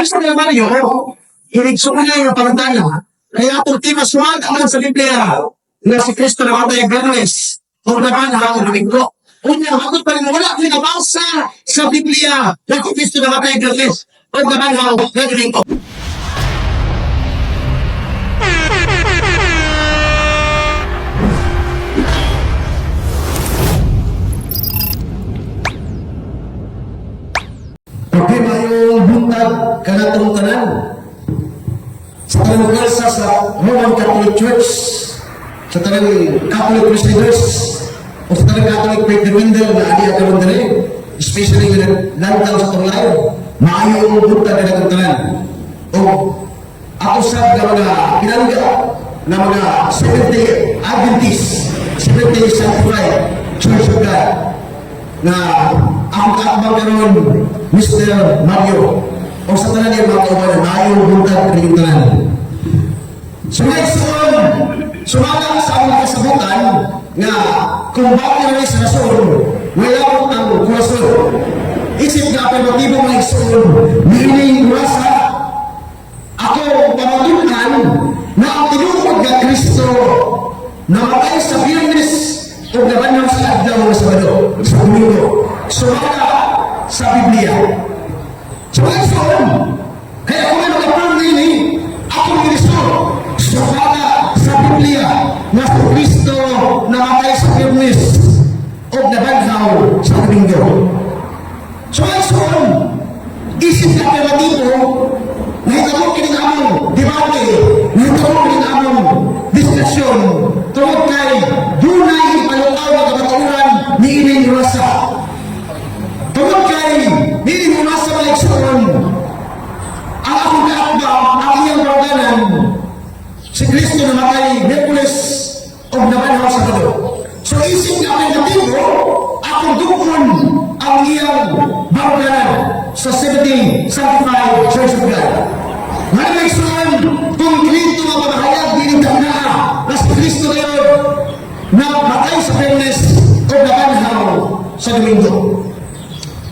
Kristo na Mario, hinigso ka na yung pangantala. Kaya itong timas sumagaan sa Biblia na si Kristo na matay Bernes o naman ang Domingo. Unya, bakit pa rin wala pinabasa sa Biblia na si Kristo na matay Bernes o naman ang Domingo. Okay, mayong buntag kanatong tanan sa tanang kalsa sa Roman Catholic Church, sa tanang Catholic Crusaders, o sa tanang Catholic Faith Defender na adi at karon diri, especially yung lantaw sa tunglayo, mayong buntag kanatong tanan. O ako sa mga pinangga na mga Seventh-day Adventist, Seventh-day Sanctified Church of God, na ang kaabang karon Mr. Mario o sa tanan niya mga kaubanan na ayaw buntag rin tanan. So next on, sumala sa aming kasabutan nga kung bakit na sa rason, wala ko ang kurason. Isip nga alternatibo mga ison, meaning kurasa, ako pamatunan na ang tinukod nga Kristo namatay sa Biyernes o nabanang sa adlaw sa Sabado, sa Domingo. Sumala sa Biblia. So, kaya kung may mga nini, ako Kristo, sumala sa Biblia na si Kristo namatay sa Biyernes o nabanhaw sa Domingo. So, isip na alternatibo, nahitabok kininamong debate, nahitabok kininamong diskusyon, tungkol kay dunay ipalutaw na kabaturan ni ining rasa. Tungkol kay ining rasa maliksyon, ang akong kaakbang, ang iyang organan, si Kristo namatay Miyerkules o nabanhaw sa Sabado. So isip na alternatibo, akong dukon ang iyang organan sa 70 Sanctified Church of God. Maliksyon, kung Kristo ang mamahayag, dinitang na si Kristo na yun na matay sa Biyernes o nabanhaw sa Domingo.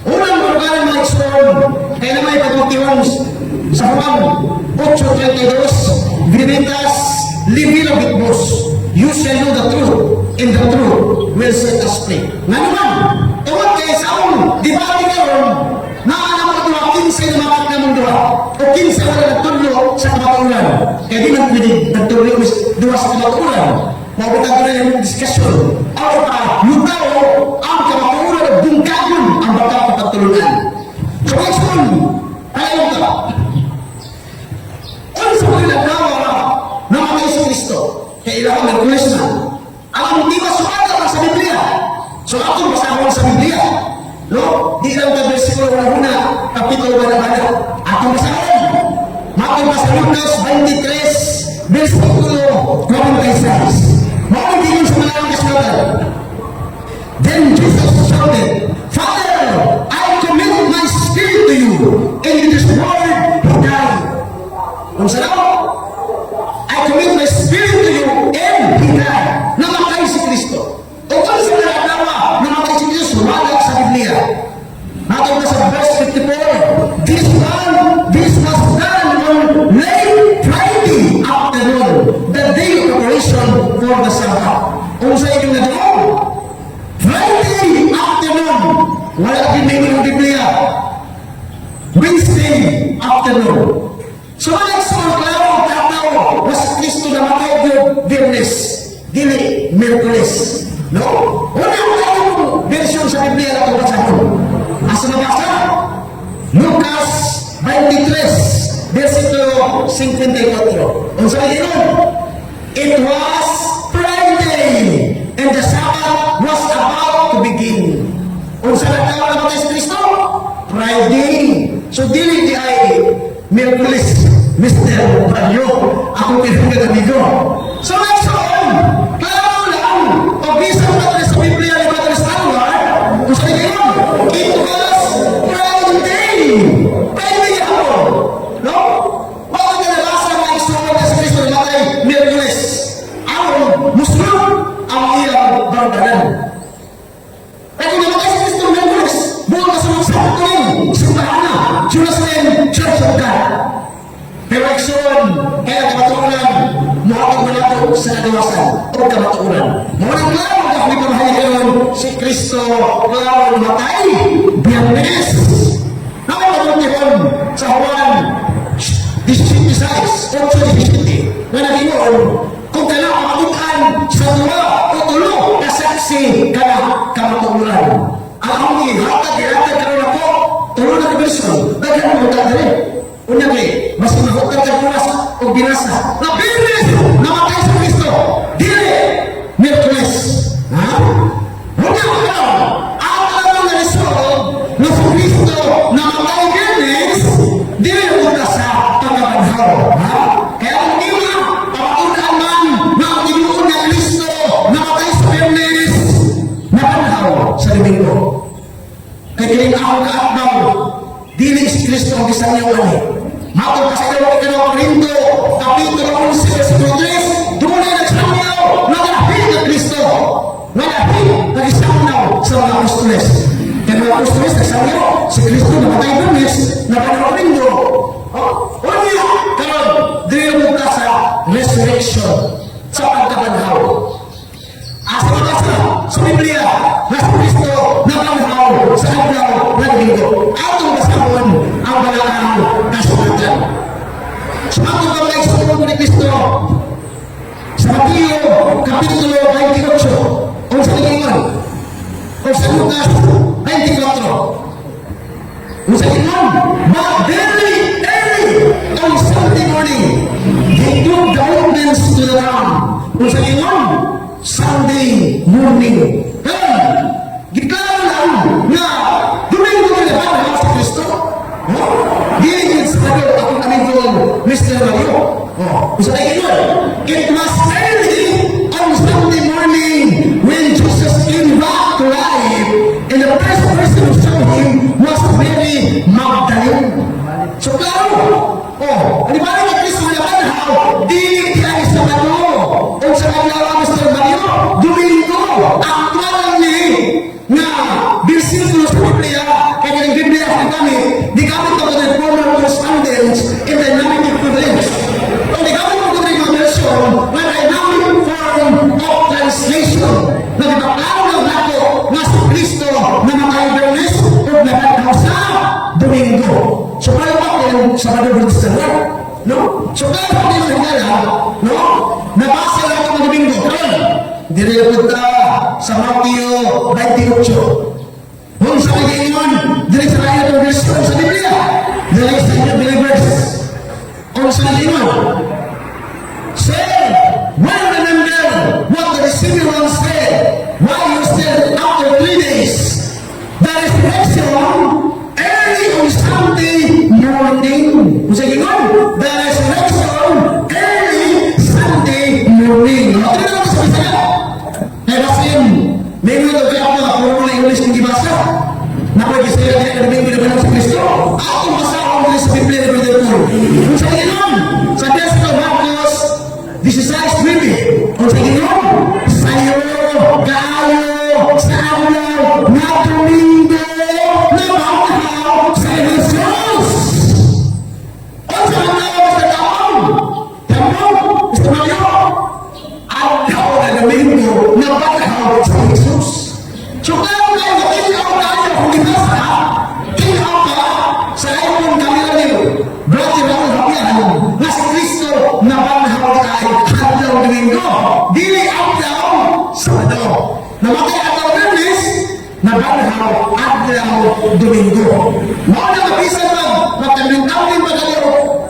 Unang organan mga eksyon, kaya naman ipagmutiwan sa Juan 8:32, Vinitas, Livinabitbos, you shall know the truth, and the truth will set us free. Nga naman, tungkol kayo sa akong debate ngayon, na alam ko ito, 15 na makat na mong duha, o 15 na nagtulo sa kamatulan. Kaya di man pwede nagtulo duha sa kamatulan. Mabutang ko na yung diskusyon. Ako pa, lutaw ang kamatulan at bungkagon ang batang kapatulunan. So, eksyon, kaya ka. Ano sa mga naglawa na namatay si Kristo? Kaya ilang Miyerkules na. Ang di ba sumala sa Biblia? So, ako basahon sa Biblia. No? Di lang ka versikulo una, kapitulo bana-bana. Ako basahon. Matay pa sa Lucas 23, versikulo 46. Maunti yun sa malang kasulatan. Then Jesus shouted, Father, I commit my spirit to you, and in this word he died. Kung saan? I commit my spirit to you, and he died. Namatay si Kristo. O kung sa nalagawa, namatay si Kristo, sumalag sa Biblia. Natawag na sa verse 54, This was done on late Friday afternoon, the day of preparation for the Sabbath. Kung sa inyong nagawin, Friday afternoon, wala din ng Biblia. Wednesday afternoon. So, ang klaro, tataw, was Kristo na matay yung Biyernes, dili, Miyerkules. No? Wala ang version sa Biblia na ito basahon. Asa nabasa? Lucas 23, versikulo 54. Kung saan yun? It was Friday, and the Sabbath was about to begin. Kung saan nagtawa namatay si Kristo? Friday. So, dili di ay Miyerkules, Mr. Mario. Ako pinagkat amigo. So, next on, klaro lang, o bisang natin sa Biblia ni Brother Stanwar, kung saan yun? It was Friday. Friday ako. No? Bakit na nabasa ang ekstro na si Kristo namatay Miyerkules? Ang Muslim ang iyang bardanan. Kaya kung namatay si Kristo Miyerkules, buong kasunod sa Putunin, simbahan na, Jerusalem Church of God. kaliwasan o kamatuuran. Muna lang ang pamahayag si Kristo ang matay, Biyernes. Nakapagpuntihan sa Juan 16:16, 8:17, na nagingon, kung kailangan matukan sa dua o tulo, kasaksi ka kamatuuran. Ang amoy, hatag karoon ako, tulo na kabison, daghan mo tatali. Unya kay, mas mahutag ka kuras o binasa. Na Biyernes, namatay sa Kristo. Dili, Miyerkules. Ha? Unya ko karoon, ang alam na lisod na sa Kristo namatay Biyernes, dili mo na sa pagkabanhaw. Ha? Kaya ang iwa, papaunaan man na ang tinuon na Kristo namatay sa Biyernes, nabanhaw sa Domingo. Kaya kiling ako kaatbaw, dili si Kristo ang isang niyong ani. Matod kasi ikaw Korinto, Kapitulo 11, versikulo 3, doon ay nagsamyaw, nagahit na Kristo. Nagahit, nag-isamyaw sa mga apostoles. Kaya mga apostoles, nagsamyaw, si Kristo namatay Biyernes, nabanhaw Korinto. Unya, karon, dili mo ka sa resurrection, sa pagkabanhaw. Asa sa Biblia, na si Kristo nabanhaw sa adlaw na Domingo. Atong basahon ang balangang kasulatan. Sumatong ka mga isulong ni Kristo sa Mateo Kapitulo 28 o sa Lingon o sa Lucas 24 o sa Lingon, but very early on Sunday morning they took the ordinance to the town. O sa Lingon, Sunday morning. Giklaro lang na Domingo na nabanhaw sa Kristo. Gilingin sa kayo akong amigong Mr. Mario. Gusto na yun. It was early on Sunday morning when Jesus came back to life and the first person who saw him was Mary Magdalene. So klaro, di ba rin ang Kristo na nabanhaw? Di ay sa ano? O sa kanya Mr. Mario, Domingo, actual ni na bersikulo sa Biblia, kaya yung Biblia sa kami, di kami ito with formal correspondence in dynamic equivalence. O di kami ito with mga version na dynamic form of translation na dibaklaro ng nato na si Kristo na matay Biyernes o nabanhaw sa Domingo. So paano ba kung sa Madrid no? So paano ba kung sa Hingala, no? Nabasa lang ang Domingo. Direpot ka sa Mateo 28. Kung sa Pagkaingon, direct sa kanya itong version sa Biblia. Direct sa kanya believers. Kung sa Pagkaingon, say, well remember what the receiving one said, why you said after 3 days, the resurrection early on Sunday morning. Kung sa Pagkaingon, the resurrection early Sunday morning. Ito na lang sa Bisaya. Basin, minggu itu apa? Orang English yang dibahasa. Napa kisah dia ada minggu depan si Kristo? Aku bahasa orang English Biblia di Betul. Saya ingin, saya sudah Markus 16:20. Saya ingin, saya kalau saya nak minggu, nak saya Yesus. Saya tahu istimewanya. Ada orang minggu nabanhaw sa Jesus. So kaya kayo, ikaw tayo kung binasa, ikaw ka sa iyong kanila niyo. Brati Raul Habian, na si Kristo nabanhaw tayo hadlaw Domingo. Dili adlaw Sabado. Namatay adlaw Biyernes, nabanhaw adlaw Domingo. Mao na mabisan lang, magkabintawin ba kayo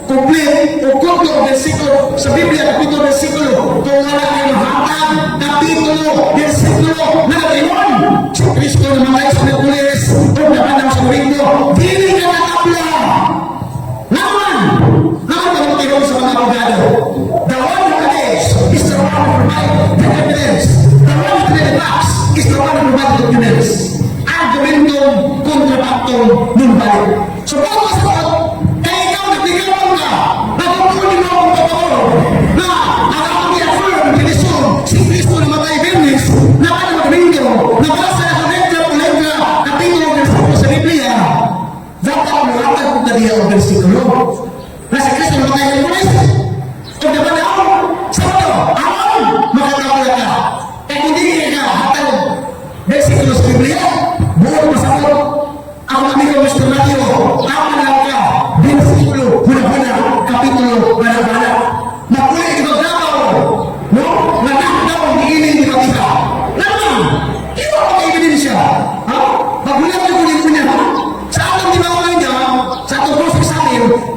complete o kurto o versikulo sa Biblia, kapitulo versikulo, kung wala kayo hatag, kapitulo, versikulo, na natingon, si Kristo na mga sa Miyerkules, o nabanhaw sa Domingo, dili ka nakapla. Naman ba natingon sa mga abogado? The one who is the one who provides the evidence. The one who the facts is the one who provides the documents. Ang Domingo, kontrapactong numbalik. So, kung masakot, nagbigyan ka, nakukunin mo ang totoo na ang akong i-affirm, kinisyon, si Kristo na matay Biyernes, na ano Domingo, nabasa na letra, kapitulo, versikulo sa Biblia, dapat maratag kung nadiya ang versikulo. Na si Kristo na matay Biyernes, o nabanhaw, Sabado, aron,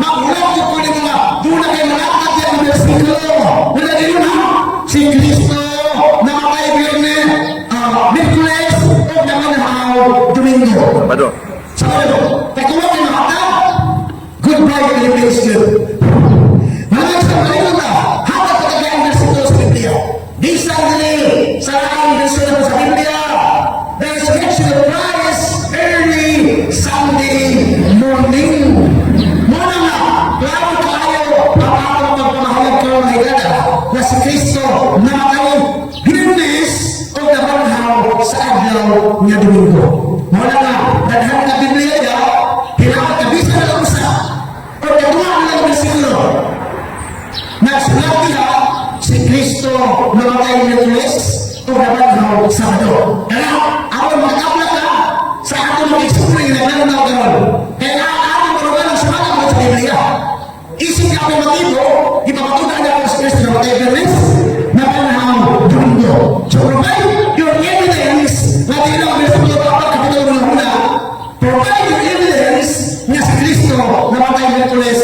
Magulang ko ni mga doon na kayo malakad yan ang versikulo. Wala din yun ha? Si Kristo namatay Biyernes, Miyerkules, o naman Domingo. Pardon. Sabi ko, takuha kayo makata. Goodbye, Philippines Club. Malamang sa mga ito na, hata sa kagayang versikulo sa Biblia. Di sandali sa aking versikulo sa Biblia. The resurrection of Christ early Sunday morning. Muna nga, klaro kayo ang aking pagpamahalag ko ng higala na si Kristo namatay Biyernes o nabanhaw sa adlaw nga Domingo. Muna nga, dadhan na Biblia niya, hinapot na bisa na lang usa o katuwa na lang bersikulo. Nagsulat niya si Kristo namatay Biyernes o nabanhaw sa Sabado. Kaya, ako magkapla ka sa atong mag-explain na nanaw karon. Kaya atong marugan ang sumaga mo sa Biblia. Isip ka may motibo, ipapatunan na ako sa Kristo na matay Biyernes, nabanhaw Domingo. So, provide your evidence na di lang ang versikulo pa kapitulo ng una. Provide your evidence na si Kristo na matay Miyerkules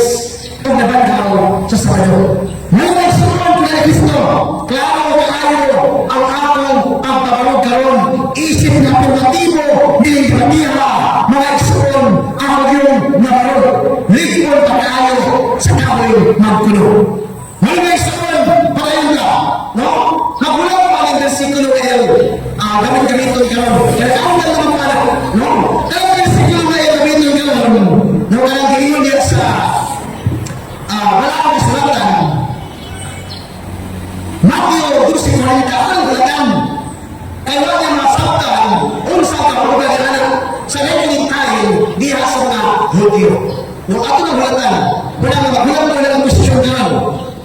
o nabanhaw sa Sabado. May nagsuon ko na Kristo, klaro kaayo ang atong pagpabalog karon. Isip na permatibo, nilipatiha, mga eksuon, ang yung nabalog. Ligpon pa kaayo sa kahoy magkulo. May eksuon, patayon ka, no? Nagulang pa ang versikulo L, gamit-gamito karon. Kaya ako na naman pala, no? Kaya versikulo na L, gamito karon. No, kanang giliyon niya sa wala akong kasulatan. Matthew 12:40 ang hulagan. Kaya wala masabtan, unsa ka pagkakaroon sa naging tayo diha sa mga Hudyo. Yung ato ng hulatan, wala na maghulang ko na ng posisyon karon.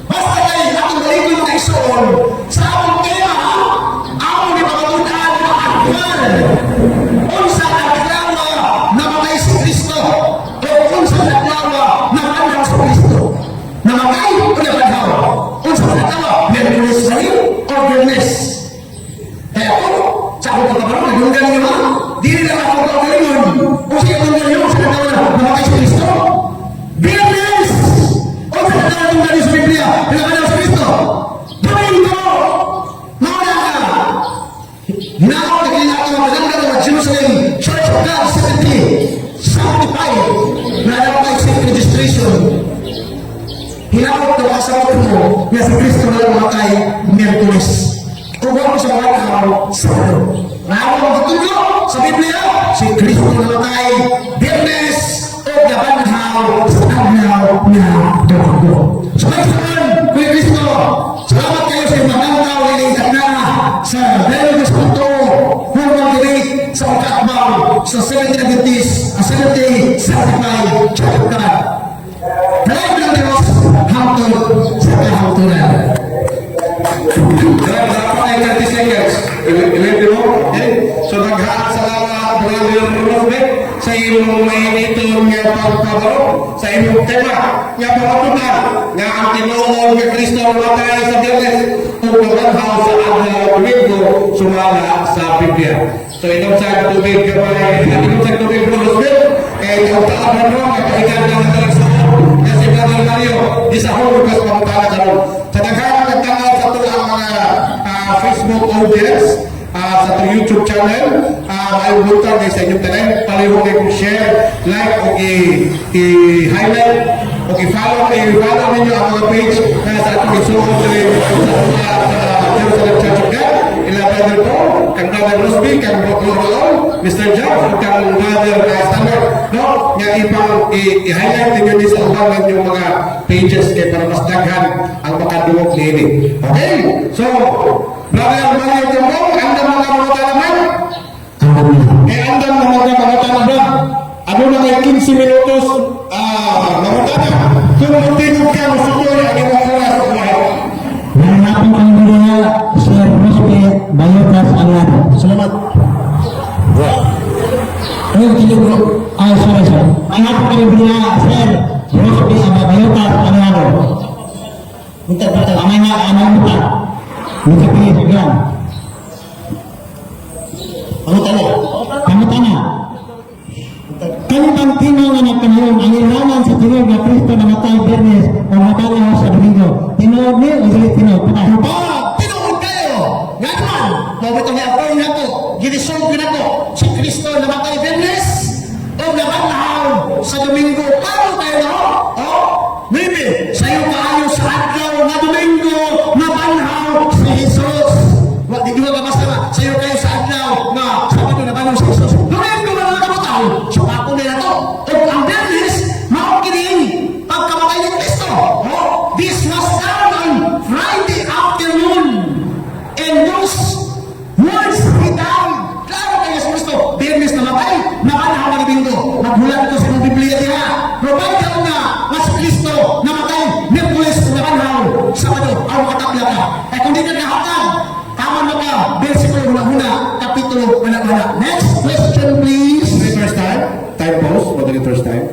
Basta kayo, atong balikin mga isuon, sa atong tema, among ni pagkakutaan na aktwal. Unsa na reklama na matay si Kristo, o unsa na reklama na banhaw si Kristo. Namatay o nabanhaw? Unsa na reklama? Miyerkules ba yun o Biyernes? Kaya ako, sa akong pagkabaroon, nagulungan niyo ba? Di rin lang ako pagkabaroon. O siya nagulungan niyo, sa nagawala, namatay si Kristo? Biyernes! O sa nagawala ng sa Biblia, pinakalaw si Kristo? Domingo! Mauna ka! Hinakot na kinakot ang magandang ng Jerusalem Church of God 70, sanctified, na namatay sa registration. Hinakot na kasama mo na si Kristo na namatay Miyerkules. Kung ako sa mga araw, Sabado. Naamo ang tutulog sa Biblia, si Kristo namatay Biyernes o nabanhaw sa adlaw na Domingo. So may saman, Kuya Kristo, salamat kayo sa magantaw nilingkat na sa Religos Punto, Huwag Direct sa pagkakbang sa 70 Adventist, 70 Certified Church of God. Dalag ng Diyos, hangtod sa kahangtunan. Dapat ay 30 seconds. Ilipin mo. Okay? So, naghaan salamat Brother Rosbeck sa imong may itong pagpabaro sa imong tema nga pagpatunan nga ang tinuod nga Kristo matay sa Biyernes ug nabanhaw sa adlaw Domingo sumala sa Biblia. So, itong sa tubig kapay, itong sa tubig Rosbeck, kaya itong taaban mo, kapaikan ng talagsaan kasi Brother Mario, di sa Holocaust pamutala karon. Sa daghan nagtanaw sa ito ang mga Facebook audience, sa ito YouTube channel, ay buta kayo sa inyong tanan, palihog kayo share, like, o i-highlight, o i-follow ninyo ang mga page na sa atong isuot sa Jerusalem Church of God, ila Brother Paul, kang Brother Rosby, kang Brother Raul, Mr. John, kang Brother Standard, no? Nga i-highlight ninyo ni sa ubang yung mga pages kay para mas daghan ang makadungog nini. Okay? So, Brother Mario Jambong, anda mga mga naman? Anda mga tanaman? Ano na kay 15 minutos mga tanang? Kung magtinod ka, masukoy ang iyong oras sa buhay. Nanapin ang Biblia, Sir Rosby Bayotas Aliano. Salamat. Ayun, bro. Sorry. Nanapin ang Biblia, Sir Rosby Bayotas Aliano. Minta. Minta pilih segan. Kamu tanya. Kami bang tinangan akan ngayon ang ilaman sa tinuod nga Kristo namatay Biyernes o nabangaw sa Domingo. Tinuod ni o dili tinuod? Tinuod kayo! Nga naman, mabito niya ako na ko, ginisong ko na ko, si Kristo namatay Biyernes o nabangaw sa Domingo. Paano kayo na ho? Maybe, sa'yo kaayo sa adlaw na Domingo, nabanhaw si Jesus. Di ba ba basta ba? Sa'yo kayo sa adlaw na Sabado nabanhaw si Jesus. Domingo na nakabutaw, so ako nila to. O ang Biyernes, makikinig pagkamatay ni Kristo. This was done on Friday afternoon. And those words he died. Klaro kayo sa Kristo. Biyernes namatay, nabanhaw na Domingo. Maghulat ito sa mga Biblia diha. Provide ka na mas Kristo namatay, Miyerkules nabanhaw, Sabado, ang makatapla ka. Eh kung di ka kahatan, tama na ka, versikulo huna-huna, kapitulo wala-wala. Next question please. First time, time pause, moderators time.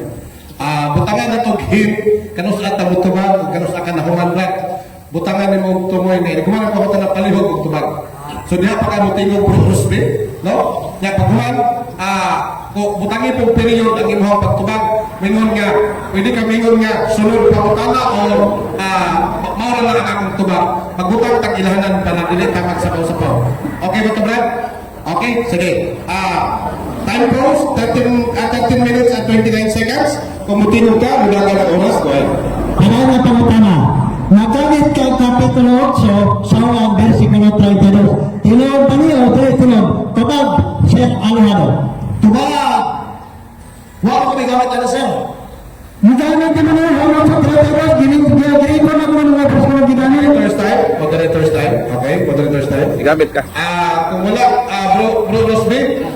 Butangan na itong him, kanus at tabutubag, kanus akan na humanrat. Butangan ni mo tumoy na, kumanan pa ko na palihog og tubag. So diha pa ka mo tingog Bruce B, no? Nya paghuman, butangin pong period ang imong pagtubag, mingon nga, pwede ka mingon nga sunod pa utana o maura lang ang akong tubag. Magbutang tag ilahanan pa na dili ka magsapaw-sapaw. Okay ba to, Brad? Okay, sige. Time pause, 13 minutes and 29 seconds. Kung mutinog ka, mula ka ng oras, go ahead. Kailangan na pangutana. Nagamit ka Kapitulo 8 sa ang versikulo 32. Tinuod pa niyo o dili tinuod? Kapag Chef Alejandro. Tubag! Wala ko may gamit na sir. Nagamit ka naman ang sa 32. Ginigay ko na kung mga versikulo ginamit. Moderators time. Okay, moderators time. Gamit ka. Kung wala, bro Rosby,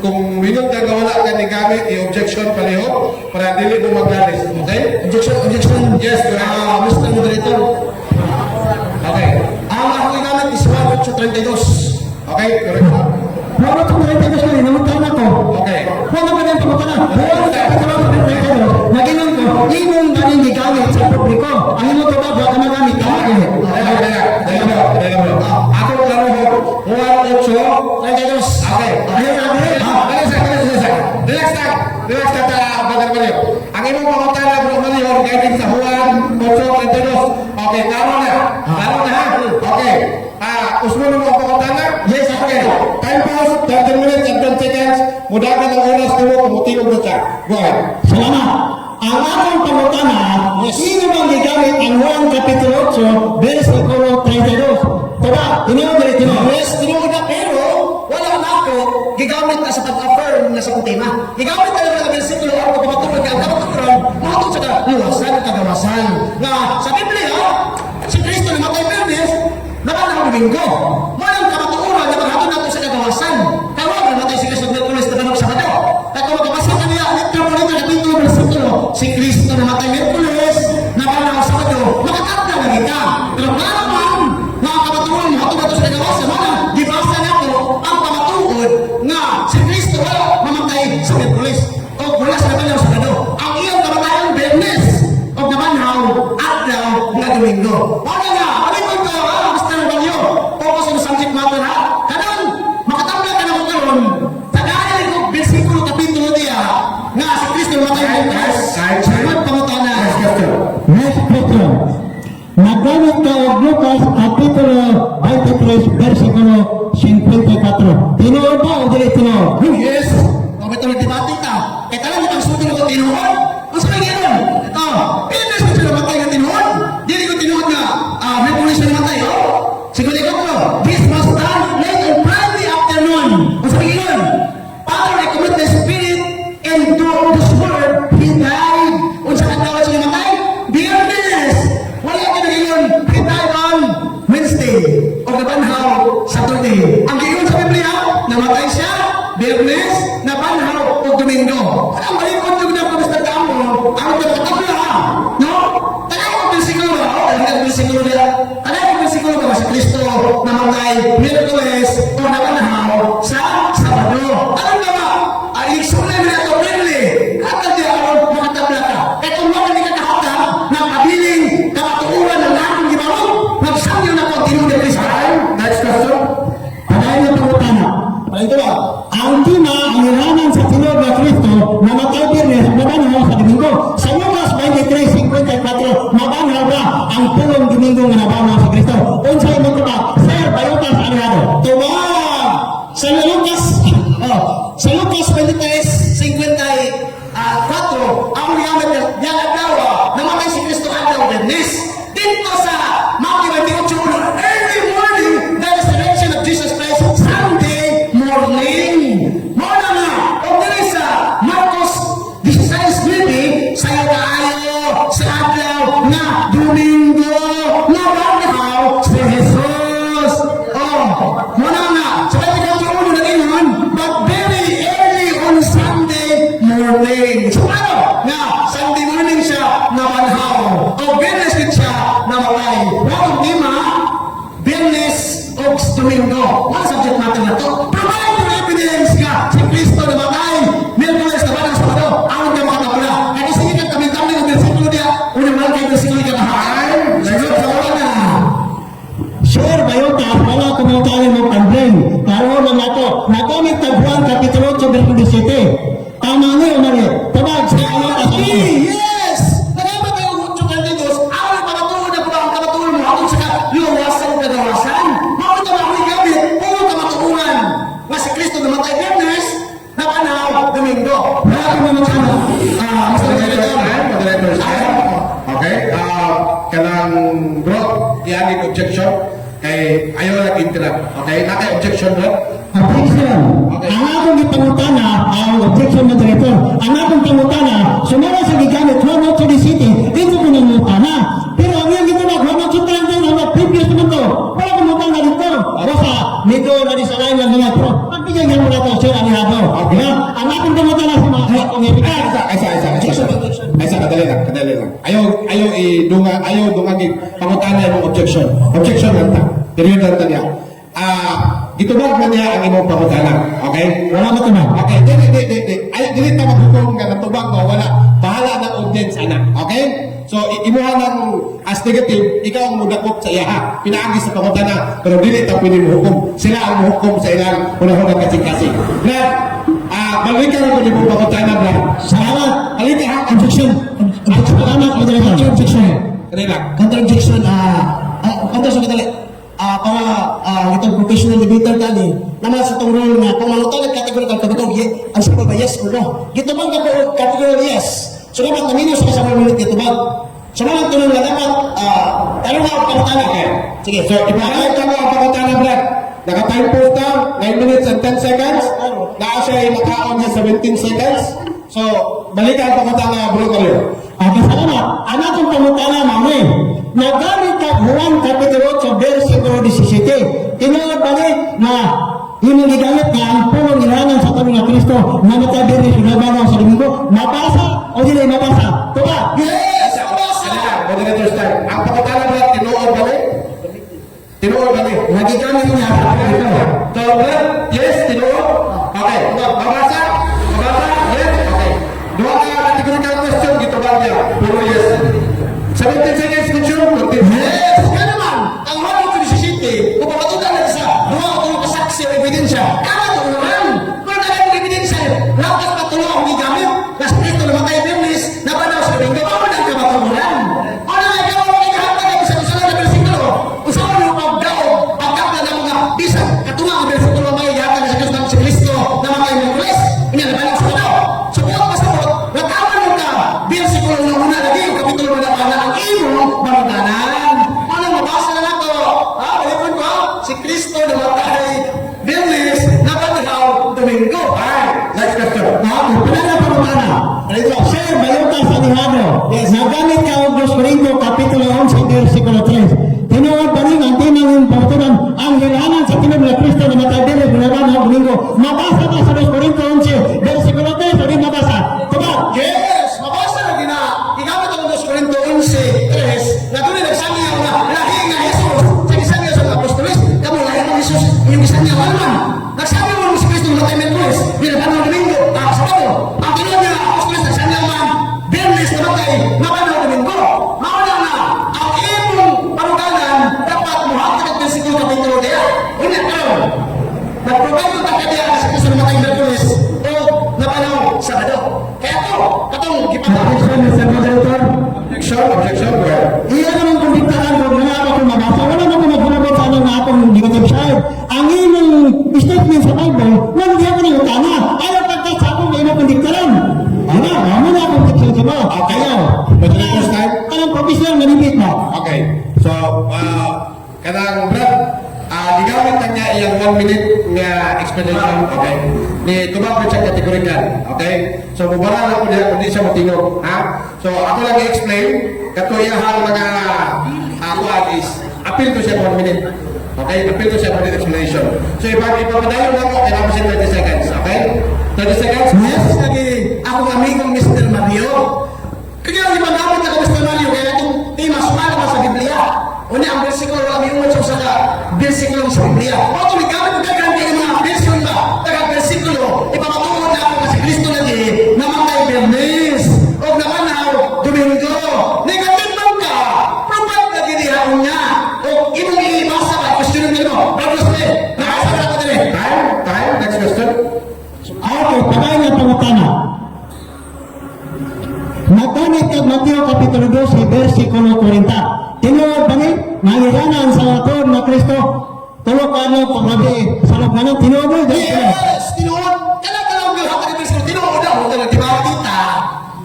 kung mingon ka wala ka ni gamit, i-objection paliho para dili mo maglalis. Okay? Objection. Yes, correct. Mr. Moderator. Okay. Ang aking gamit is 1.32. Okay, correct. Wala ko na ito kasi namutan ako. Okay. Wala ko na ito pangutana. Wala sa Kapitulo 32. Naginom ko, imong galing gigamit sa publiko. Ang imong tubag, wala ka magamit. Tama ko. Ako klaro ho. 1.8. 32. Okay. Relax lang. Relax ka ta, Brother Mario. Ang imong pangutana, Bro Mario, guiding sa Juan 8.32. Okay, klaro na. Klaro na ha? Okay. Usmo na mo pangutana? Yes, okay. Time pause, 13 minutes and 10 seconds. Mudahan ang oras mo kung mutilog na siya. Go ahead. Salamat. Ang akong pangutana, sino bang gigamit ang Juan Kapitulo 8, versikulo 32? Diba? Tinuod dili tinuod? Yes, tinuod na pero wala na ako gigamit na sa pag-affirm na sa tema. Gigamit na lang ang versikulo ako pagpatuloy ka ang kapaturan matod sa luwasan at kagawasan. Nga sa Biblia, si Kristo namatay Biyernes, nabanhaw Domingo. Walang kapaturan na maghapon nato sa kagawasan. Tawag namatay si Kristo Miyerkules nabanhaw Sabado. At kung magkabasa ka niya, literal kapitulo versikulo, si Kristo namatay Miyerkules, nabanhaw Sabado, makatapla na kita. Pero naman, mga kapaturan, matubad sa kagawasan, gibasa na ko ang pamatuod nga si Kristo wala mamatay sa Miyerkules o wala sa nabanhaw sa Sabado. Ang iyong kamatayan Biyernes o nabanhaw adlaw nga Domingo. Wala nga, alimod ko, Mr. Balyo, focus on the subject matter ha. Kanang makatapla ka na ko karon, tagayan ko bersikulo kapitulo diya nga si Kristo namatay Biyernes. Sunod pangutana. Next question. Nagamit ka og Lucas Kapitulo 23, versikulo 54. Tinuod ba o dili tinuod? Yes! Kung ito nagdebate ka, eh talagang itang suti ko tinuod. Ang sabi gano'n, ito, Pilipinas ko sila namatay ng tinuod. Dili ko tinuod nga, may pulis na namatay, oh. Siguro ko ko, this was done late on Friday afternoon. Ang sabi gano'n, Father, I commit the Spirit and to this word, He died. Kung sa katawad siya namatay, Biyernes. Wala ka na gano'n, He died on Wednesday. O nabanhaw Saturday. Ang gano'n sa Biblia, namatay siya, Biyernes, nabanhaw o Domingo. Ang malikot yung na Mr. Tamo, ang nagkatabla ha. No? Tagay ko bersikulo. Tagay ko bersikulo nila. Tagay ko bersikulo ba si Kristo namatay Miyerkules o nabanhaw sa Sabado. Ano ba ba? Ay, isulay nila ito, friendly. Katag niya ako, makatabla ka. E kung mga hindi ka kahata, ng kabiling kamatuuran ng lakong gibawang, magsangyo na kung tinunod ni Israel. Next question. Padayon na pangutana. Ano ito ba? Ang tima, ang ilanan sa tinuod na Kristo, namatay Biyernes, nabanhaw na banhaw o Biyernes din siya namatay. Wakong tema, Biyernes o Domingo. What subject matter na to? Provide your evidence ka. Si Kristo namatay. Miyerkules na ba ng Sabado? Awon ka mga kapula. Kaya sige ka kami-kami ng versikulo niya. Unang mahal kayo versikulo ka mahal. Sagot sa wala na. Sure, bayota, wala kumutahin mo pandeng. Karoon na nato, nagamit na Juan Kapitulo 8, versikulo 17. Tama niyo, Mari. Tabag sa ayot at Yes! Nagamat kayo mucho kandidos. Awon ang pagkatuloy na pula ang kamatuloy mo. Awon sa luwasan kadawasan. Makita ba ako gamit? Puro kamatuunan. Nga si Kristo namatay Biyernes, napanaw Domingo. Marami naman siya. Mr. Moderators time. Okay? Kanang bro, iaging objection. Kay ayaw lang interrupt. Okay? Nakay objection bro? objection. Ang akong gipangutana, ang objection moderator, ang akong pangutana, sumara sa gigamit, Juan 8 City, dito ko nang mutana. Pero ang iyong gitawag, Juan 8 previous naman to. Wala kong mutana dito. Basta, nito na di sa lain lang mga pro. Pagbigyan mo na ito, sir, anihado. Ang akong pangutana sa mga kong epikas. Isa, kadali lang. Ayaw dungag pangutana yung objection. Objection lang ta. Period lang ta niya. Gitubag man niya ang imong pangutana. Okay? Wala ba ito na? Okay, di. Ay, dili ta maghukom nga natubag mo, wala. Bahala ng audience, anak. Okay? So, imuha ng as negative, ikaw ang mudakop sa iya, ha? Pinaagi sa pangutana, pero dili ta pwede muhukom. Sila ang muhukom sa ilang unahunang kasing-kasing. Brad, balikan ko ni mong pangutana, Brad. Salamat. Halika, ha? Objection. Salamat, moderator. Objection. Kanila. Counter-objection, sa kadali. Para itong professional debater tadi, naman sa itong rule nga, kung malutang at categorical kabutog, ang sabi ba yes or no? Gitubag ka po categorical yes. So dapat naminyo sa kasama minute gitubag. So naman tulong na dapat, tanong nga ang pangutana. Sige, So, ipakayag ka mo ang pangutana, Brad. Naka-time post down, 9 minutes and 10 seconds. Naa siya ay nakaon niya 17 seconds. So, balikan ang pangutana, bro, kayo. Salamat. Ang akong pangutana, mami. Nagamit ka Juan Kapitulo 8, versikulo 17. Tinuod ba na yung gigamit na ang punong ilanan sa tabi ng Kristo na natabiri sa labanan sa Domingo, mabasa o hindi mabasa? Tuba! yes! Kanila, moderators time. Ang pangutana, Brad, tinuod ba rin? Tinuod ba rin? Nagigamit niya sa ito. So, Brad, yes, tinuod? Okay. Mabasa? Yes? Okay. Dua ka categorical question, dito ba niya? Puro yes. 17 seconds, question. Yes! Kaya naman, ang mga ito ni City, kung papatutan natin sa dua o tulong kasaksi o ebidensya, kaya ito naman! Kung talaga yung ebidensya, lakas patulo ang gigamit, kasi Kristo namatay Biyernes, napanaw sa Domingo, pamanang ka matulungan. Ano nga ikaw ang ikahatag ang isa na versikulo? Usawa mo pagdaog, pagkakla na mga bisag, katunga ang versikulo may yatag sa Diyos ng si Kristo, namatay Miyerkules, inalabalang sa Sabado. Subukan pa sa mga, nagkaman mo ka, versikulo na una lagi, yung kapitulo na pala ang imong marutanan. Ano mabasa na nato? Balipon ko, si Kristo namatay Biyernes, napanaw Domingo. Next question. Pinala pangutana. Sir, bayota sa lihado. Nagamit ka og 2 Corinto Kapitulo 11, versikulo 3. Tinuod pa rin ang tinang yung pangtunan ang hilanan sa tinuod na Kristo na matadili binaban ng Domingo. Mabasa ka sa 2 Corinto 11, versikulo 3, o di mabasa? Tuba! Yes! Mabasa na gina. Igamit ang 2 Corinto 11:3 na doon ay nagsangi ang lahi nga Jesus sa gisangi sa mga apostoles. Kamu lahi ng Jesus yung gisangi ang alman. Nagsabi mo si Kristo namatay Miyerkules, binaban ng Domingo, Sabado. Ang tinuod niya ang apostoles nagsangi ang man, Biyernes namatay, naban ng Domingo. Mauna na, ang imong panugalan dapat muhatag at versikulo kapitulo kaya. Unya karon. Nag-provide ko takadya sa Kristo namatay Miyerkules o napanaw Sabado. Kaya to, katong gipataw. Objection, Mr. Moderator. Objection, go ahead. Iya naman kung diktaran ko na ako kung mabasa. Wala naman nagulabot sa anong akong negative side. Ang imong statement sa Bible, hindi ako ng utana. Ayaw pagkat sa akong imong kung diktaran. Ano? Amo na akong diktaran mo. Ayaw. Moderators time. Anong professional na limit mo? Okay. So, kanang Brad, gigamit na niya iyang 1 minute nga explanation, okay? Ni tubag ko siya categorical, okay? So, mubala na ko niya kung di siya matingog, ha? So, ako lang i-explain, kato iyahang mga ako is, appeal ko siya 1 minute. Okay? Appeal ko siya 1 minute explanation. So, ipapadayo na ko, kailangan siya 30 seconds, okay? 30 seconds? Yes, lagi ako amigong Mr. Mario. Kaya di ba dapat ako Mr. bersikulo sa Biblia. O ito, gamit mo kaganda yung mga version ba? Taga-bersikulo, ipapatuon na ako kasi Kristo lagi, namatay Bernes, o naman ako, Domingo. Negative man ka, provide lagi niya niya. O imong iibasa ba? Question nyo, Brothers Smith, nakasama ako din eh. Time, next question. Okay, pagay nga pangutana. Naganit kag Mateo Kapitulo 12, versikulo 40. Tinuod ba ni? Nangiranan sa aton na Kristo. Tulog ka ng paglabi sa lugnanan. Tinuod mo? Yes! Tinuod! Kalang yung hapon ni Kristo, tinuod na. Huwag na, di ba kita?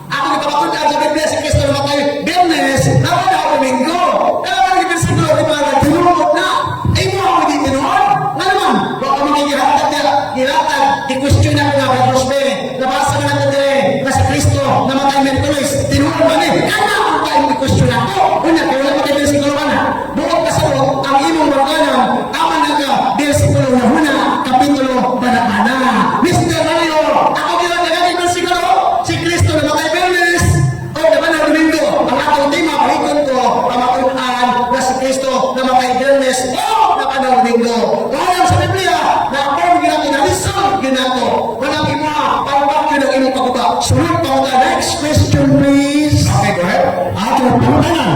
Ako nagpapatunda sa Biblia si Kristo na matay Bernes, naman ako Domingo. Kalang ni Versikulo, di ba? Tinuod na. Ay mo ako di tinuod. Nga naman, baka magigihatag niya, gilatag, i-question ako nga, Brother Rosbe. Nabasa na natin din, na si Kristo namatay Merkulis. Tinuod ba ni? Kaya ako tayo i-question ako. Una, kaya wala pa tayo Versikulo ka na. Buot ka sa ang imong marganan, aman na ka, Versikulo na huna, Kapitulo Banakana. Mr. Mario, ako ginagawa ng Versikulo, si Kristo na matay Bernes, o naman na Domingo. Ang atong tema, balikon ko, ang makulaan na si Kristo na matay Bernes, o naman na Domingo. Kaya sa Biblia, na ang ginagawa na listen, ginagawa. Walang ima, parang yun ang imong pagkuba. Sunod pa ako next question, please. Okay, go ahead. Ato, pangutana.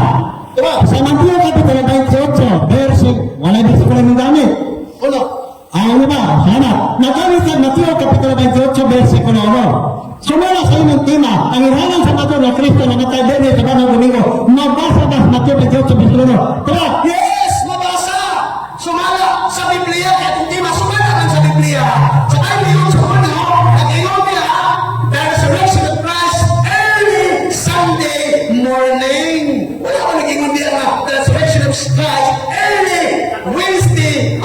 Diba? Sa Mateo Kapitulo 28, wala versikulo ng gamit. Uno. Ano ba? Sana. Nagamit sa Mateo Kapitulo 28, versikulo 1. Sumala sa inyong tema, ang iranan sa Mateo na Kristo na natay Bernes sa Banang Domingo. Mabasa ba sa Mateo 28, versikulo 1? Tara! Yes! Mabasa! Sumala sa Biblia, kaya kung di masumala lang sa Biblia. Sa tayo yun sa uno, nag-ingon niya, the resurrection of Christ early Sunday morning. Wala ko nag-ingon niya na the resurrection of Christ early Wednesday,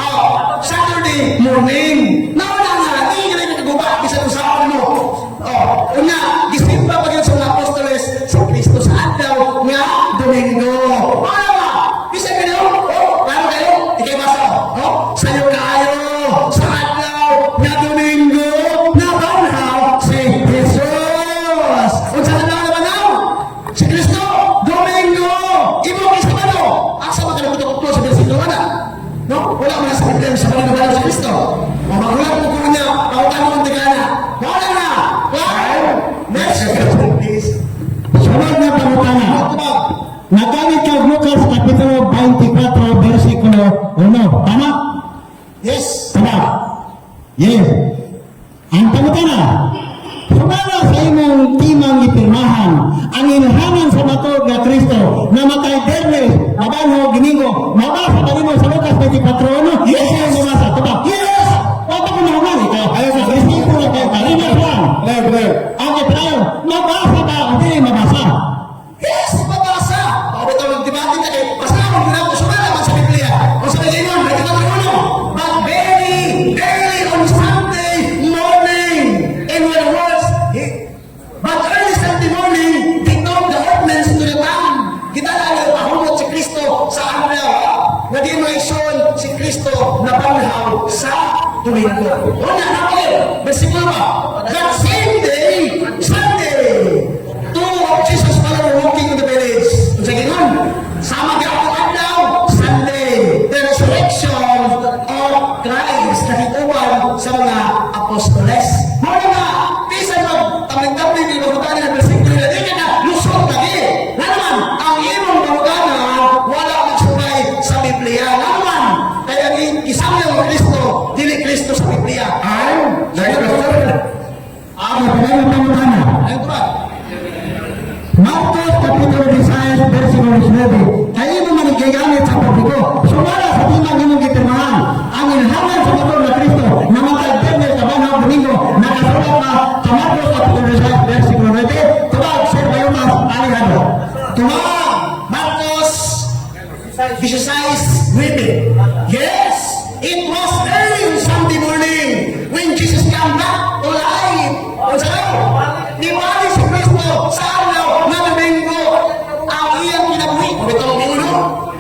Saturday morning. Nauna nga, hindi ka na nagagubak, isa kung saan mo. Una, gisimba pa yun sa mga apostoles sa Kristo sa adlaw nga Domingo. Ano ba? Bisa ka niyo? Paano kayo? Ikay basa. Sa'yo kayo sa adlaw nga Domingo na banhaw si Jesus. Kung saan adlaw na banhaw? Si Kristo, Domingo. Imo isa ba no? Asa ba ka naputok-putok sa versikulo na? No? Wala mo na sa Biblia sa pananaw si Kristo. Magulat mo ko niya, pautan mo ang tigana. Wala na! Next question, please. Sunod na pangutana. Diba? Nagamit kag Lucas Kapitulo 24, versikulo 1. Tama? Yes. Tama. Yes. Ang pangutana. Sumala sa imong timang ipirmahan ang ilhanan sa matod na Kristo na matay Bernes, mabanho, Domingo. Mabasa ba nimo sa Lucas 24, ano? Yes! Mabasa. Tama? Yes! Wala ko naman ikaw. Ayaw sa Kristo na kayo. Kalima lang. Left. Okay, tayo. Mabasa ba? Hindi mabasa. Yes! Mabasa! Bakit ako nagdibati na kayo? Basta ako ginagawa ko sumala man sa Biblia. Kung sa Biblia yun, nakita ko uno. But very early on Sunday morning. In other words, but early Sunday morning, they took the ordinance to the town. Kita na ang pahulot si Kristo sa araw. Na di maison si Kristo na banhaw sa Domingo. Una na kayo. Versikulo ba? That same day, Sunday, two of Jesus' followers walking in the village. Kung sa ganoon, sama ka ako adlaw, Sunday, the resurrection of Christ na hituan sa mga apostoles. Muna nga, pisa mag-tamling-tamling yung bagutan ng versikulo na di ka na lusot lagi. Na naman, ang imong bagutan wala magsubay sa Biblia. Na naman, kaya isang yung Kristo, dili Kristo sa Biblia. Next question. Ang pangutana. Ayun ba? Marcos Kapitulo 16, versikulo 9. Kayo mo manigagamit sa publiko. Sumala sa timang imong gipirmahan ang ilhanan sa matod na Kristo na matay Bernes sa Banhaw Domingo. Nakasulat na sa Marcos Kapitulo 16, versikulo 9. Tubag, Sir Bayomas, Alejandro. Tumawag! Marcos 16:9. Yes! It was early on Sunday morning when Jesus came back to life. Kung saan? Di ba si Kristo sa araw na Domingo ang iyang kinabuhi? Kung ito ang uno,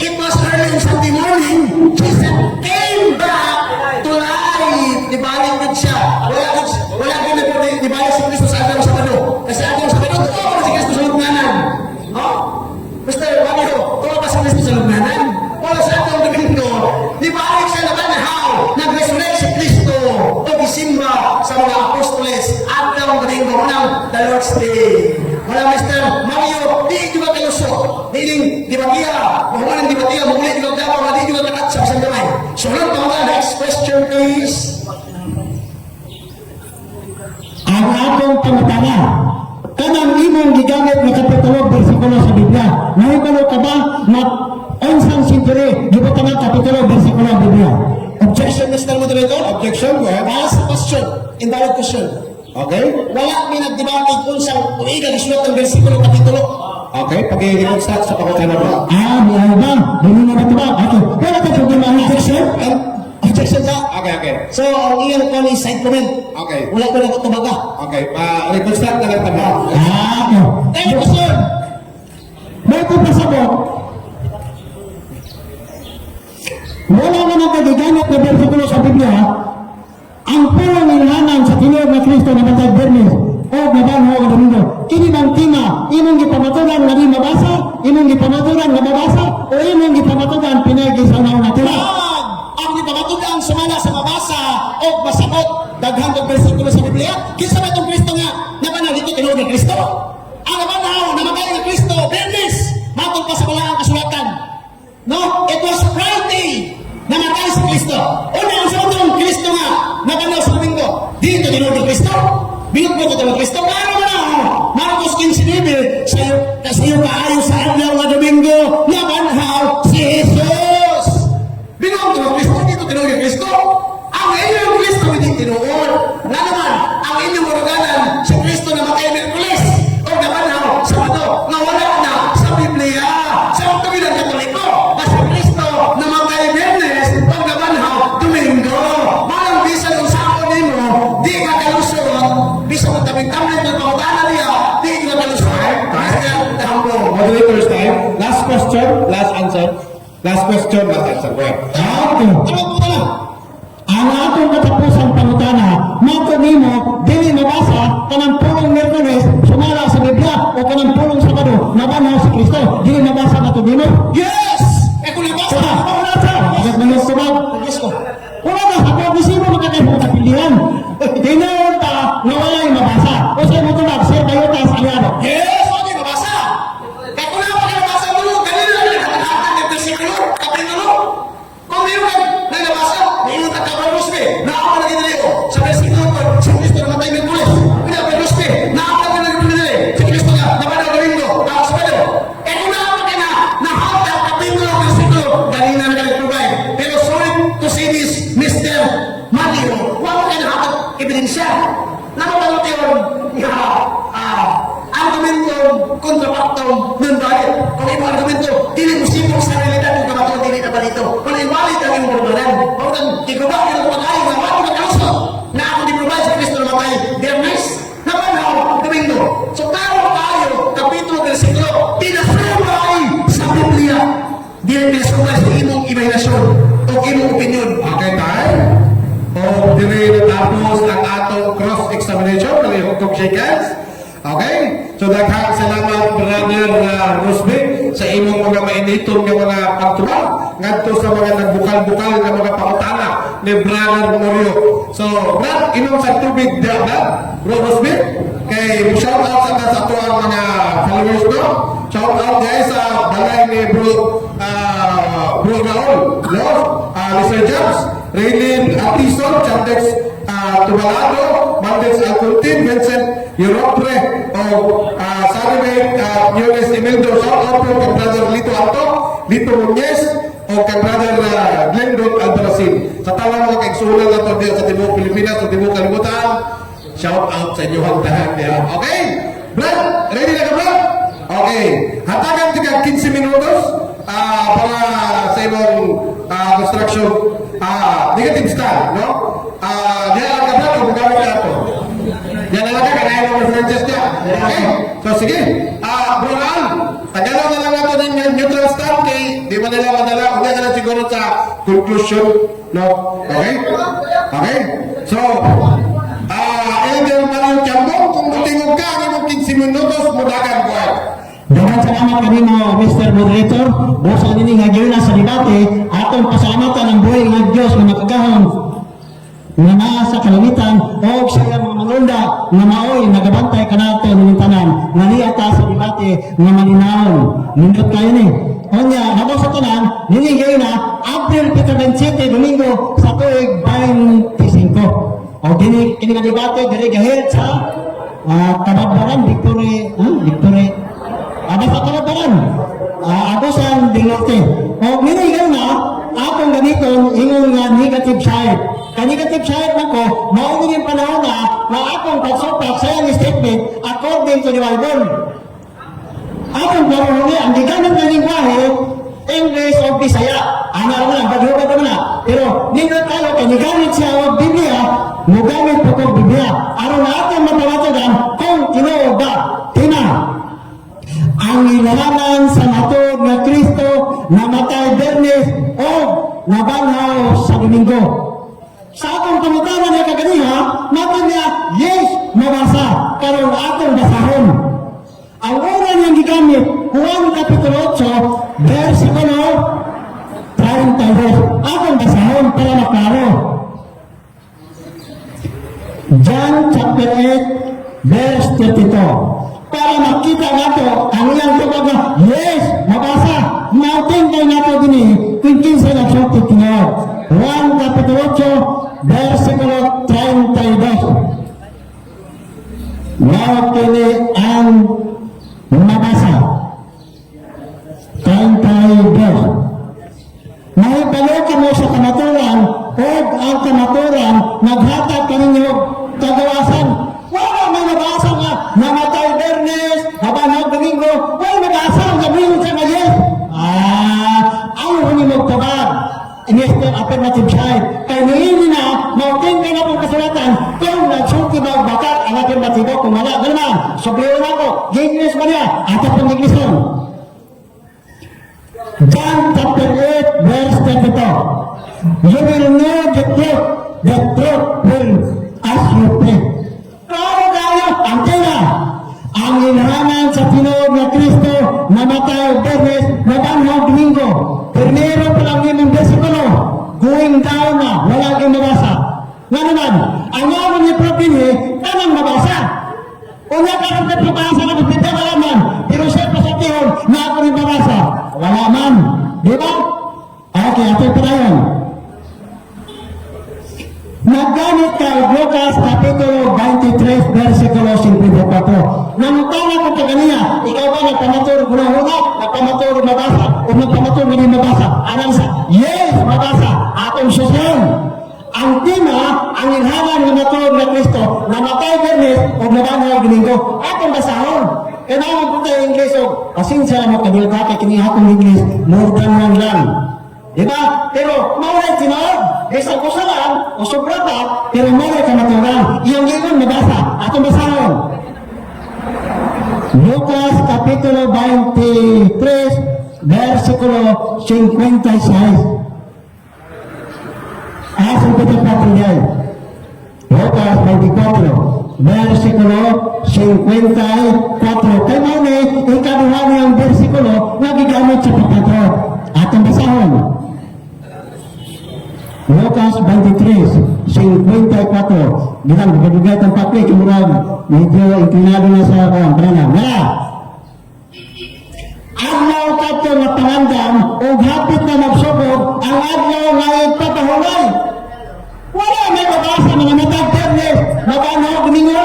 it was early on Sunday morning. Jesus came back to life. Di ba din siya? Wala din di ba si Kristo sa araw sa Sabado? Kasi araw sa Sabado, ito si Kristo sa lugnanan. No? Mr. Mario, tuwa pa si Kristo sa lugnanan? Wala sa atong Domingo, di ba siya na unang the Lord's Day. Wala Mr. Mario, di juga kaluso. Di bagiya, mahulan di bagiya, muli di bagiya, di juga kanatsap sa gamay. Sunod pa mga next question please. Ang atong pangutana, kanang imong gigamit na kapitulo bersikulo sa Biblia. Nahibalo ka ba na unsang sentury gibutan ang kapitulo bersikulo sa Biblia? Objection, Mr. Moderator? Objection, go ahead. Ask the question. Invalid question. Okay? Wala mi nagdebate kung saan uiga gisulat ng bersikulo kapitulo. Okay, pag-i-reconstruct sa pangutana mo. May ano ba? Dili na ba ito ba? Okay. Wala ka problema ang objection? Objection ka? Okay. So, ang iyang ko ni side comment. Okay. Wala ko na ko tumaga. Okay, reconstruct na lang tama. Okay. Tayo question. Bago pasabot, wala na nagkagigamit na bersikulo sa Biblia, ang pulong ilhanan sa tiniyog na Kristo na matag Bernes o nabanho o Domingo. Kini bang tima, imong gipamaturan nga di mabasa, imong gipamaturan nga mabasa, o imong gipamaturan pinagi sa naong natira. Ang ipamatugang sumala sa mabasa o masabot daghang kong bersikulo sa Biblia. Kinsa ba itong Kristo nga? Nabanal dito tinuod ni Kristo. Ang nabanal, namatay ni Kristo, Bernes, matong pa sa malaang kasulatan. No, it was Friday. Namatay si Kristo. Una ang sabotong Kristo nga nabanal sa Domingo. Dito tinuod ni Kristo. Binot mo ito ng Kristo. Maro mo na. Marcos 15:9. Sayo kaayo sa adlaw nga Domingo. Nabanhaw si Jesus. Binot mo ng Kristo. Dito tinuod ni Kristo. Ang inyong Kristo hindi tinuod. Nga naman, ang inyong maruganan si Kristo na matay Miyerkules. O nabanhaw Sabado. Nga wala na sa Biblia. Sa Pagkabilang Katoliko. Na si Kristo na matay Biyernes. O nabanhaw Domingo. Malang bisan yung sakon mo, di ka kalusot. Bisan mo tamig-tamig ng pangutanan niya, di ka kalusot. Mr. Tambo. Moderator's time. Last question, last answer. Last question, last answer. Go ahead. Okay. Ano po na lang? Ang atong katapusang pangutana, mato nimo, dili mabasa, kanang pulong Miyerkules, sumala sa Biblia, o kanang pulong Sabado, nabanhaw si Kristo, dili mabasa na to nimo. Yes! Eh kung nabasa, Wala sa, bakit nang sumag? Yes ko. Wala na, kapag gusto mo makakaibong kapilihan. Tinayon ka, na wala'y mabasa. O sa'yo mo tulad, sir, kayo taas aliado. Yes! Okay, nabasa. Kaya kung naman kayo nabasa mo, kanina lang nakakatakan ng bersikulo, kapitulo. Kung mayroon na nabasa, mayroon ka kabarospe, naakaw na ginalayo. Sa bersikulo ko, si Kristo na matay Miyerkules. Pinabarospe, naakaw na ginalayo. Si Kristo na, nabanal Domingo, tapos Sabado. Eh kung naakaw ka na, nahawag ang kapitulo ng bersikulo, kanina na provide. Pero sorry to say this, Mr. Mario, wala ka na hapag ebidensya. Napabalot yun, argumento kontrapakto ng dahil. Kung yung argumento, dili mo sipong sa realidad ng kabato, dili na balito. Kung invalid ang iyong problema, o nang tigubak yung pagkain na wala na kaluso, na ako di-provide sa Kristo na matay, Bernes, nabanhaw, Domingo. So taro tayo, kapitulo ng siglo, pinasumay sa Biblia. Dili pinasumay sa imong imahinasyon o imong opinion. Okay, tayo. O, dili na tapos ang atong cross-examination. Kung shake hands. Okay? So, daghang salamat, Brother Rosby, sa imong mga mainitong nga mga pagtulak ngadto sa mga nagbukal-bukal nga mga pakutana ni Brother Morio. So, Brad, inom sa tubig diya, Bro Rosby. Kay shout out sa ato ang mga followers ko. Shout out guys sa balay ni Bro Raul, Mr. Jobs, Raylin Atison, Chandex Tubalado, Mandes Alcuntin, Vincent Europre, o Saribay Yunes Imeldo. Shout out po kay Brother Lito Anto, Lito Muñez, o kay Brother Glendon Albaracin. Sa talang mga kaigsulan na ito sa Timog Pilipinas, sa Timog Kalibutan, shout out sa inyo ang tahan niya. Okay? Brad, ready na ka, Brad? Okay. Hatagan ka 15 minutos para sa ibang construction negative style, no? Diyan lang ka, Brad, kung gamit ka ito. Diyan lang ka, kanahin mo references niya. Okay? So, sige. Bro Al, tagalaw na lang nato ng neutral stand kay di ba nila madala. Huwag na lang siguro sa conclusion, no? Okay? Okay? So, Elder Mario Chambo, kung matingog ka, ang imong 15 minutos, mudagan ko ay. Daghang salamat kanimo, Mr. Moderator. Busa kanini nga giuna sa debate, atong pasalamatan ang buhay nga Dios nga makagahon nga naa sa kalangitan o siya mga manunda nga maoy nagabantay kanato ng tanan nga niya ta sa debate nga malinawon nindot kayo ni onya nabo sa tanan niligay na April 27 Domingo sa tuig 25 o kini nga debate diri gahit sa Kababaran Victory sa Kababaran Agosan del Norte o niligay na akong ganito ingon nga negative side. Ka-negative side na ko, maunong yung panahon na akong pagsupak sa yung statement according to the Bible. Akong parungi, ang gigamit ng lingwahe, English o Bisaya. Ano lang, bagyo-bagyo naman na. Pero, nino tayo, kanigamit siya o Biblia, mugamit po kong Biblia. Araw na ating mapawatagan kung tinuod ba. Tina, ang ilahanan sa matod na Kristo na matay Bernes o nabanhaw sa Domingo. Sa akong pangutanan niya kaganiha, matan niya, yes, mabasa, karon atong basahon. Ang una niyang gigamit, Juan Kapitulo 8, versikulo 32. Atong basahon para maklaro. John chapter 8, verse 32. Para makita nato ang iyang tubag na, yes, mabasa, mauting kayo nato din kung kinsa na siya titinod. Juan Kapitulo 8, versikulo 32. Now kini ang mabasa. 32. Mahipalokin mo sa kamaturan o ang kamaturan naghatag kaninyo kagawasan. Wala may nabasa nga namatay Bernes, nabanhag Domingo, wala nabasa nga mingon sa ngayon. Ayaw ni magtabag. Ineste affirmative side. Kaya niini na, mautin ka na pong kasulatan, kung nagsulti ba bakat ang affirmative kung wala. Gano'n, sobrero na ako, English ba niya? Ato pong Englishon. John chapter 8, verse 32. You will know the truth will as you pray. Klaro kayo, ang tina, ang inhanan sa Pinoy na Kristo, namatay Bernes, nabanhaw Domingo. Primero pa lang yung versikulo, going down na, wala kang mabasa. Nga naman, ang naman ni Propini, kanang mabasa. Una ka rin na pabasa na magbita malaman, pero siya pa sa tihon, na ako rin mabasa. Wala man. Di ba? Okay, ito pa na yun. Naggamit ka Lucas Kapitulo 23, versikulo 54. Nangutana ko kaganiya, ikaw ba nagpamatur guna-huna, nagpamatur mabasa, o nagpamatur hindi mabasa? Anong sa? Yes, mabasa. Atong susyan. Ang tima, ang inhanan ng matulog na Kristo, namatay Bernes, o nabanhaw Domingo. Atong basahon. Kaya naman po tayo English, o pasensya na mo kanil ka, kaya kinihapong English, more than one lang. Diba? Pero maulit tinood. Isang kusalan o sobra pa, pero maulit ka maturan. Iyang gingon mabasa. Atong basahon. Lucas Kapitulo 23, versikulo 56. Asan ko ito patinyan? Lucas 24, versikulo 54. Kaya mauni, ikaduha niyang versikulo na gigamit sa pagkatro. Atong basahon. Lucas 23, 54. Bilang berbeda tempat ni kemudian medyo inclinado na sa brana. Wala. Adlaw kato nga pangandam o hapit na magsugod ang adlaw nga ipapahulay. Wala may mabasa mga matag Bernes, mabanhaw Domingo.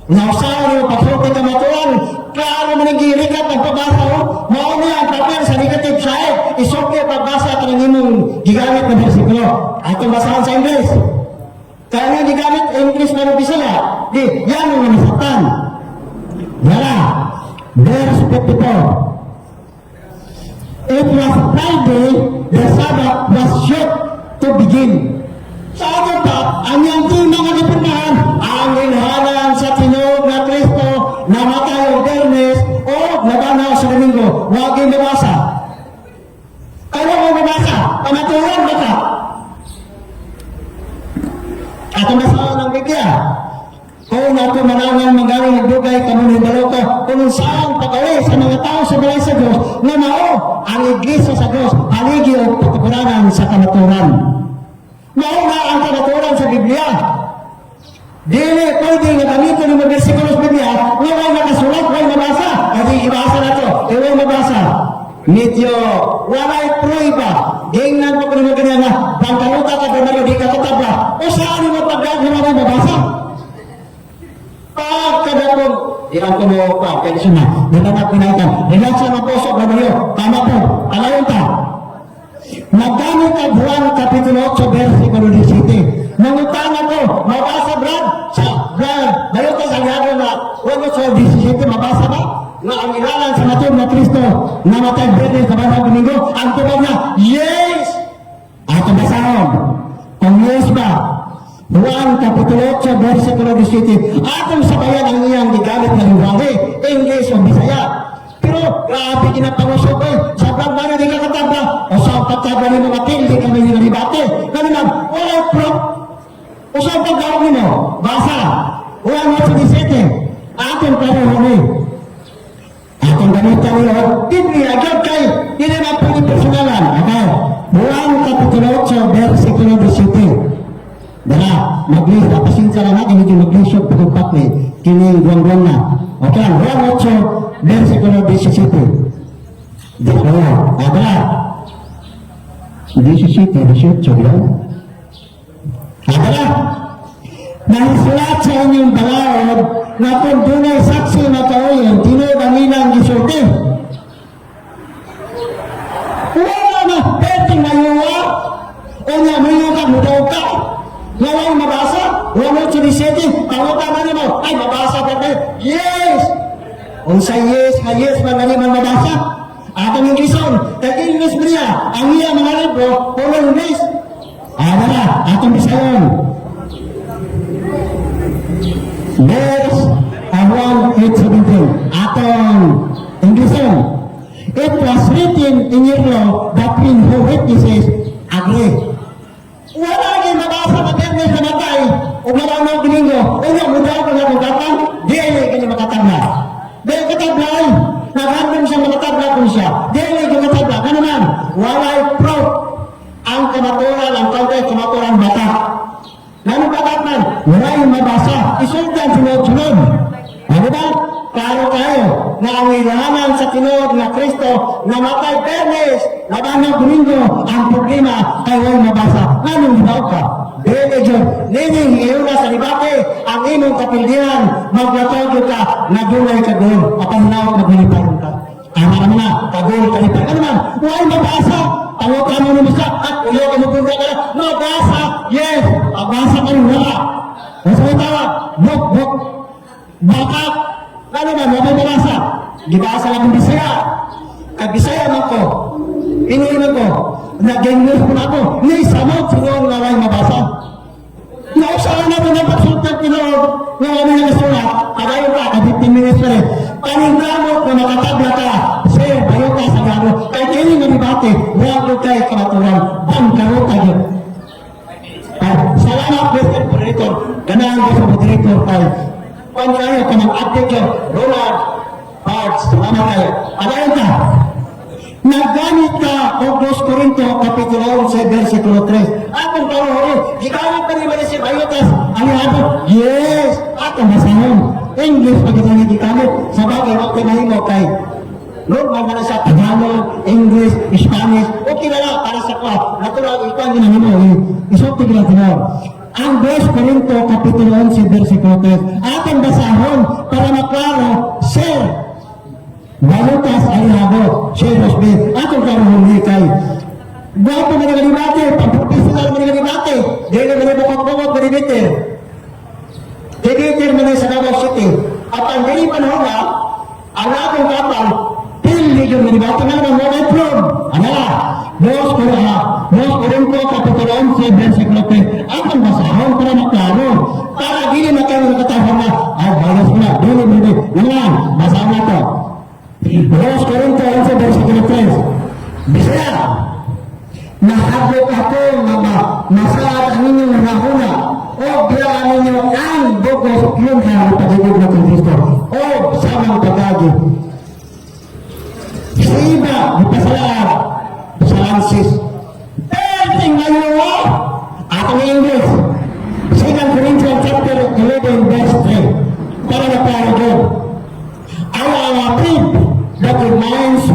Nausaw pagsulti ka matuan, klaro man ang girikat ang pagbasa o, mauni ang papel sa negative side, isukli pagbasa ka ng imong gigamit na versikulo. Atong basahan sa English. Kaya nga gigamit English na Bisaya, di, yan ang nasaktan. Wala. Verse 54. It was Friday, the Sabbath was yet to begin. Sa ato pa, ang yung tima nga napuntahan, ang inhanan sa tinog na Kristo, namatay o Bernes, o nabanhaw sa Domingo. Huwag yung mabasa. Kaya mo mabasa, pamaturan ba ka? At ang basahan ng Biblia, kung ako manangang magaling nagbugay, kamunin balo ko, kung saan pag-awi sa mga tao sa balay sa Diyos, na mao ang iglesia sa Diyos, haligi o pagkakuranan sa kamaturan. Mauna ang kanaturan sa Biblia. Dili pwede nga gamitin ng mga bersikulo sa Biblia nga may nakasulat, may mabasa. Kasi ibasa na to, may mabasa. Medyo walay prueba. Gingnan mo kung ganyan na bangkaluta ka doon na di ka katabla. O saan mo pagdaan na may mabasa? Pagkadapong, ilang ko mo pa, kaya siya na, dito na pinaitan. Relax lang ang puso, babayo. Tama po, alayon ta. Maggamit ang Juan Kapitulo 8, versikulo 17. Nangutang ako, mabasa Brad? Sa Brad, bayo ka sa lado na, huwag sa 17, mabasa ba? Na ang ilalan sa matod na Kristo, namatay Bernes sa Banang Domingo, ang tubag na, yes! Ato basahon, kung yes ba, Juan Kapitulo 8, versikulo 17, atong sabayan ang iyang gigamit na lingwahe, English o Bisaya. Pero, grabe kinapangusok eh, sa Brad di ka katabla, o sa pagkabla ni mga tildi kami nilibate. Ganun lang, wala proof. O sa pagkabla mo, basa, Juan 8:17, atong karoon eh. Atong ganito nila, Biblia, agad kay, hindi na po ni personalan. Okay, Juan Kapitulo 8, versikulo 17. Dala, mag-list, pasensya lang natin, hindi mag-list yung pagkumpat ni kini-guang-guang na. Okay, Juan 8, versikulo 17. Dala, dala. 17, 18, yan. Dala, nahisulat sa inyong balawad na kung dunay saksi na kauyon, tinuod ang ilang gisulti. Wala na, pwede mayuwa. O nga, mayuwa ka, mudaw ka. Nawang mabasa, 1:17, pangutan na mo, ay mabasa ka kayo. Yes! Kung sa yes, yes, man mabasa. Atong Ingleson, kag-English mo niya, ang iya mga libro, puro English. Wala, atong Bisayon. Verse 1:8-17, atong Ingleson. It was written in your law that when who witnesses agree. Wala kayo mabasa na Bernes na matay, o maramang Domingo, o nga, mudaw ka na magkatang, di ay kayo makatabla. Dahil katablay, naghandong siya makatabla kung siya, di ay kayo makatabla. Ano naman, walay proof. Ang kamaturan, ang kautay, kamaturan bata. Ganun batat man, wala yung mabasa, isultan sunod-sunod. Ano ba? Klaro kayo na ang ilahanan sa tinod na Kristo na matay Bernes, labanang Domingo, ang problema ay huwag mabasa. Ganun daw ka? Dili Diyon, nining iuna sa debate, ang imong kapildihan, maglatog ka, nagulay ka doon, apanlaw maglilipayon ka. Tama naman na, kagul kalipay. Ano man, huwag mabasa. Pangutan mo naman siya, at ulo ka magpunta ka na, mabasa, yes, mabasa ka rin, wala. Ang sa tawag, buk, bakak, ano man, wala mabasa. Gibasa lang ang Bisaya. Kag Bisaya man ko, iniinan ko, nag-English po na ako, ni samot, sino nga lang mabasa. Nausahan na po na pagsultan tinood, nga kami nagasulat, kadayo ka, 15 minutes pa rin. Paningkamot na makatabla ka, sir, bayo ka sa gano, kay kini nga debate, huwag ko kay kamaturan, bangkaro kayo. Salamat, Mr. Moderator, ganahan ko sa moderator kay panyayo ka ng article, Ronald Parts, salamat kayo. Alayon ka, naggamit ka o 2 Corinto Kapitulo 11, versikulo 3. Atong karoon, gigamit pa rin ba si Bayotas, aliado? Yes! Atong basahon. English pag ito gigamit. Sa bagay, wag pinahimo kay normal na sa Tagalog, English, Spanish, okay na lang para sa kwa. Natural, ikaw ang ginahimo. Isulti ka lang. Ang 2 Corinto Kapitulo 11, versikulo 3. Atong basahon para maklaro, sir, Balutas aliado, Sheros B. Atong karoon kay Gwapo na nagalibate, pag-professional na nagalibate, dahil na nalibukot-bukot na libiter. Libiter na sa Davao City. At ang dili panahon na, ang atong kapal, pili yung nalibate na naman mobile phone. Ano na? Dos Corinto Kapitulo 11, versikulo 3. Atong basahon para maklaro. Para dili na kayo nakatahon na, ay, balas mo na, dili. Ngayon, basahon na to. 2 Corinto 11, versikulo 3. Bisaya, nahabot ako na masaad ang inyong nahuna o biyahan ninyo ang bugos yung pag-ibig na kong Kristo o samang pag-agi. Sa iba, ipasalaat sa lansis. Perting ngayon, at Atong English. 2 Corinthians chapter 11 verse 3. Para na klaro doon. I am afraid that your minds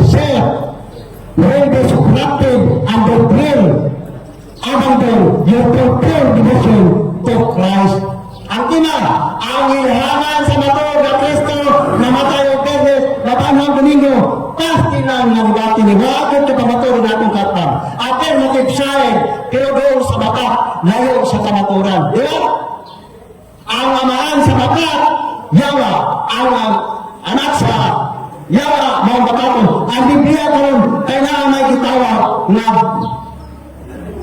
self will be corrupted and will abandon your total devotion to Christ. Ang ina, ang ilhangan sa matod na Kristo na matayo Bernes, Labanang Domingo, pasti lang ng dati ni Wakit ka pamatod na itong katang. Alternative side, pero doon sa mata, layo sa kamaturan. Di ba? Ang amahan sa mata, yawa, ang anak sa yawa, mga bakato. Ang Biblia karon kailangan may gitawag na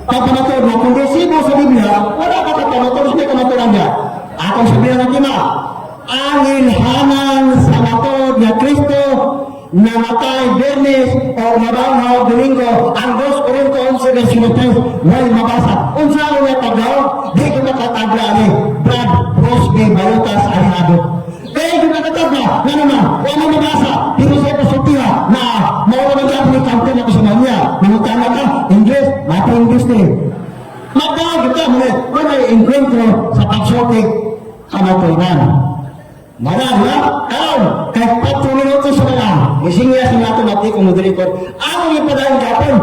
pagpamatod na kung resibo sa Biblia, wala ka pagpamatod, hindi ka maturan niya. Akong sabihan ng ima, ang ilhanan sa matod na Kristo na matay Bernes o Mabangaw Domingo, ang 2 Corintios 11:23 may mabasa. Unsa ako may pagdaw, di ko makatagla ni Brad Rosby Balutas Alinado. Kaya ko nakatagla, nga naman, wala mabasa, pero sa pasultiha na mawala naman ni campaign ako sa manya. Manutana ka, English, mati English din. Magkagod ka, wala encuentro sa pagsotik kamaturan. Marami, karon, kahit 4 minutos sa lang, isingya sa nato mati kung moderator. Ako yung padahin kapon,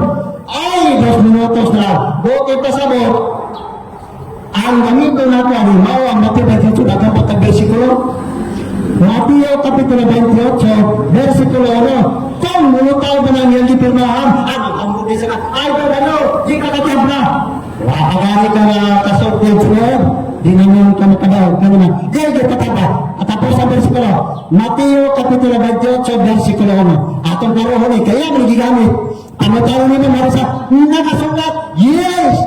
ay 2 minutos na lang. Buti pa sa mo, ang gamito nato, alimaw, ang mati na dito, nagkapat ang versikulo. Mateo Kapitulo 28, versikulo 1. Kung mulutaw ba nang yung gipirmahan, ang buti sa ka, ay ano, di ka katabla. Wakagani ka na kasok ng floor, di naman ka makadaw, gano'n. Di ka katabla. At tapos ang versikulo, Mateo Kapitulo 28, versikulo 1. Atong karoon eh, kaya magigamit. Ano tayo nila marasa? Nakasukat? Yes!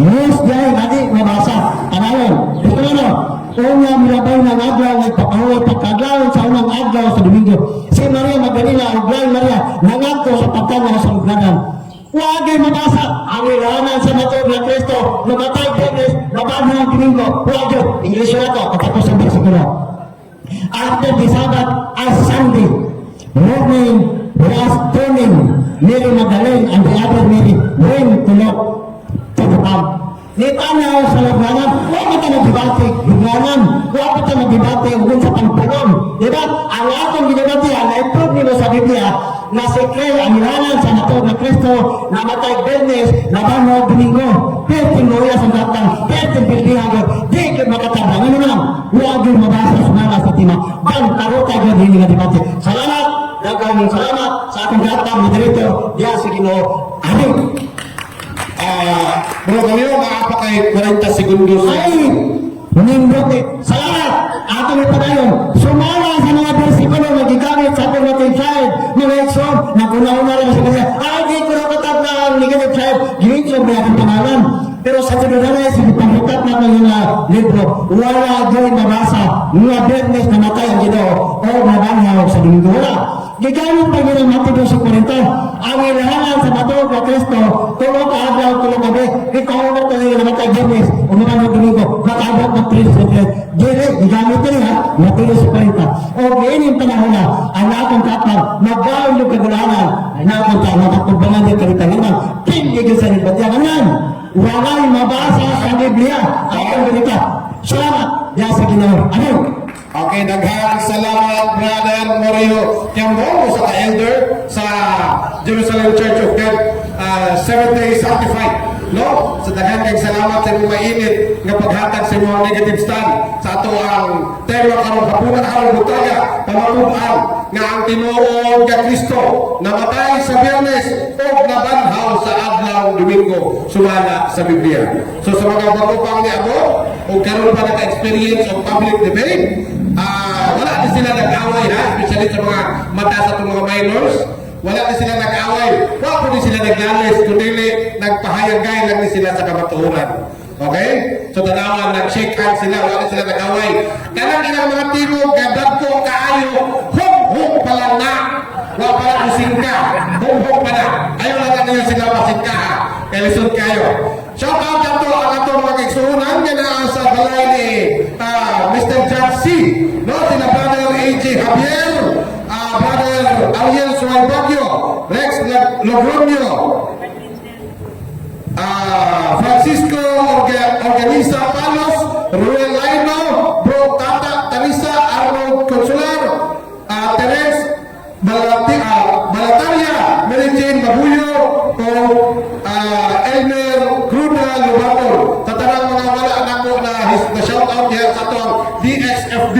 Yes, dahil adi mabasa. Panayon, ito ano? Una milabay ng adlaw ay papahuway pagkadlaw sa unang adlaw sa Domingo. Si Maria Magdalena o Blind Maria nangadto sa pagkanaw sa lugnanan. Huwagay mabasa ang ilahanan sa matod na Kristo namatay Bernes, Labanang Domingo. Huwagay, English na ito, katapos ang versikulo. After the Sabbath as Sunday morning was turning, Mary Magdalene and the other Mary went to look to the tomb. Nitanaw sa lugnanan, huwag kita nagdibate, lugnanan, huwag kita nagdibate kung sa pangpulong. Diba? Ang atong ginabati, ang na-improve nilo sa Biblia, na si Clay, ang ilanan sa matod na Kristo, namatay Bernes, Labanang Domingo, perting loya sa datang, perting bilbihan, di ka makatabang. Ano lang, huwag yung mabasa sa mga sa tima. Bang, tarotay ka din nga dibate. Salamat, nagkaming salamat sa ating datang, moderator, diyan si Ginoo. Amin. Bro, kami yung maapa kay 40 segundos. Ay! Manindot eh. Salamat! Ato may padayon. Sumala sa mga versikulo magigamit sa alternative side. Mga exom, naguna-una lang sa kanya. Ay, di ko na katabla ang negative side. Ginitso may akong pangalan. Pero sa tinunanay, panghukat na ng mga libro, wala doon mabasa. Mga Bernes na matay ang Ginoo o nabanhaw sa Domingo. Wala. Gigamit pa yun ang Mateo sa 40. Ang ilahanan sa matod na Kristo, tulong ka adlaw, tulong gabi, ikaw na ito yung namatay Bernes, o naman ng Domingo, makaabot ng 3 Dili, gigamit na rin ha, Mateo sa 40. O gainin panahon na, ang akong kapal, magbawin yung kagulahanan, ay nakong tayo, nakatugbangan yung kalitanginan, pinigil sa nilbatyanganan. Wala'y mabasa sa Biblia, ang ganita. Salamat, diyan sa Ginoo. Ano? Okay, daghang salamat Brother Morio Tiambongo sa elder sa Jerusalem Church of God Seventh-day Sanctified. No? Sa daghang kay salamat sa mga mainit nga paghatag sa mga negative stand sa ato ang tema karong hapunan aron butaya pamatuan nga ang tinuod ka Kristo namatay sa Biyernes o nabanhaw sa adlaw Domingo sumala sa Biblia. So sa mga bago pang niabot o karon pa naka-experience of public debate, wala din sila nag-away ha, especially sa mga mata sa itong mga minors. Wala din sila nag-away. Wala po din sila naglalis, kundi nagpahayagay lang din sila sa kamatuhuran. Okay? So tanawan, nag-shake hands sila, wala din sila nag-away. Kanang ilang mga tigog, gadagko, kaayo, hong pala na. Wala pala kusing ka, hong pala. Ayaw lang niyo sila masing ka ha. Kaya lisod kayo. Shout out na to ang atong mga kaigsuunan nga na sa balay ni Mr. John C. No, sila Brother A.J. Javier, Brother Ariel Suwaybagyo, Rex Logronio, Francisco Elisa Palos, Ruel Laino, Bro Tata Talisa, Arnold Consular, Teres Balataria, Mary Jane Babuyo, o Elmer Cruna Lubaton. Sa tanang mga wala anak ko na shoutout niya sa itong DXFB.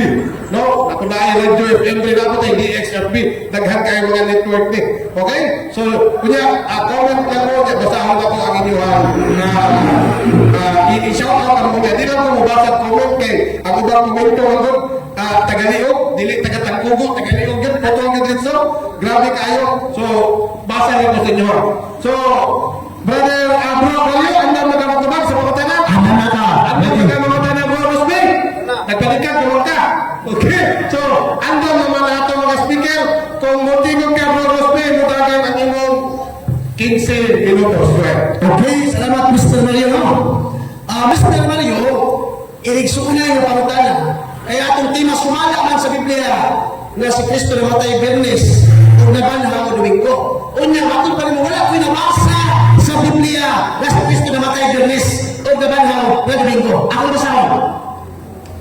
No? Ako na ay Radio FM rin ako tayo DXFB. Daghan kayo mga network ni. Okay? So, kunya, comment lang mo, basahon ako ang inyuhan na i-shoutout ang mga. Di na mo mabasa comment kay ang ubang komento hanggang tagaliog, dili tagatangkugo, tagaliog yun, potong yun dito. Grabe kayo. So, basa rin ko sa inyo. So, Brother Bro Kalyo, ang dami magkakabag sa mga tanan. Ang dami magkakabag Bro Rosby. Nagpalikan ko ka. Okay? So, ang dami mga mga speaker. Kung motivong ka Bro Rosby, mutagan ang inyong 15 minutos. Okay, salamat Mr. Mario. Mr. Mario, irigsuuna yung pangutana. Kaya atong tema sumala man sa Biblia na si Kristo namatay Bernes o nabanha o Domingo. Unya, atong pa rin wala ko'y nabasa sa Biblia na si Kristo namatay Bernes o nabanha o Domingo. Ako basahin.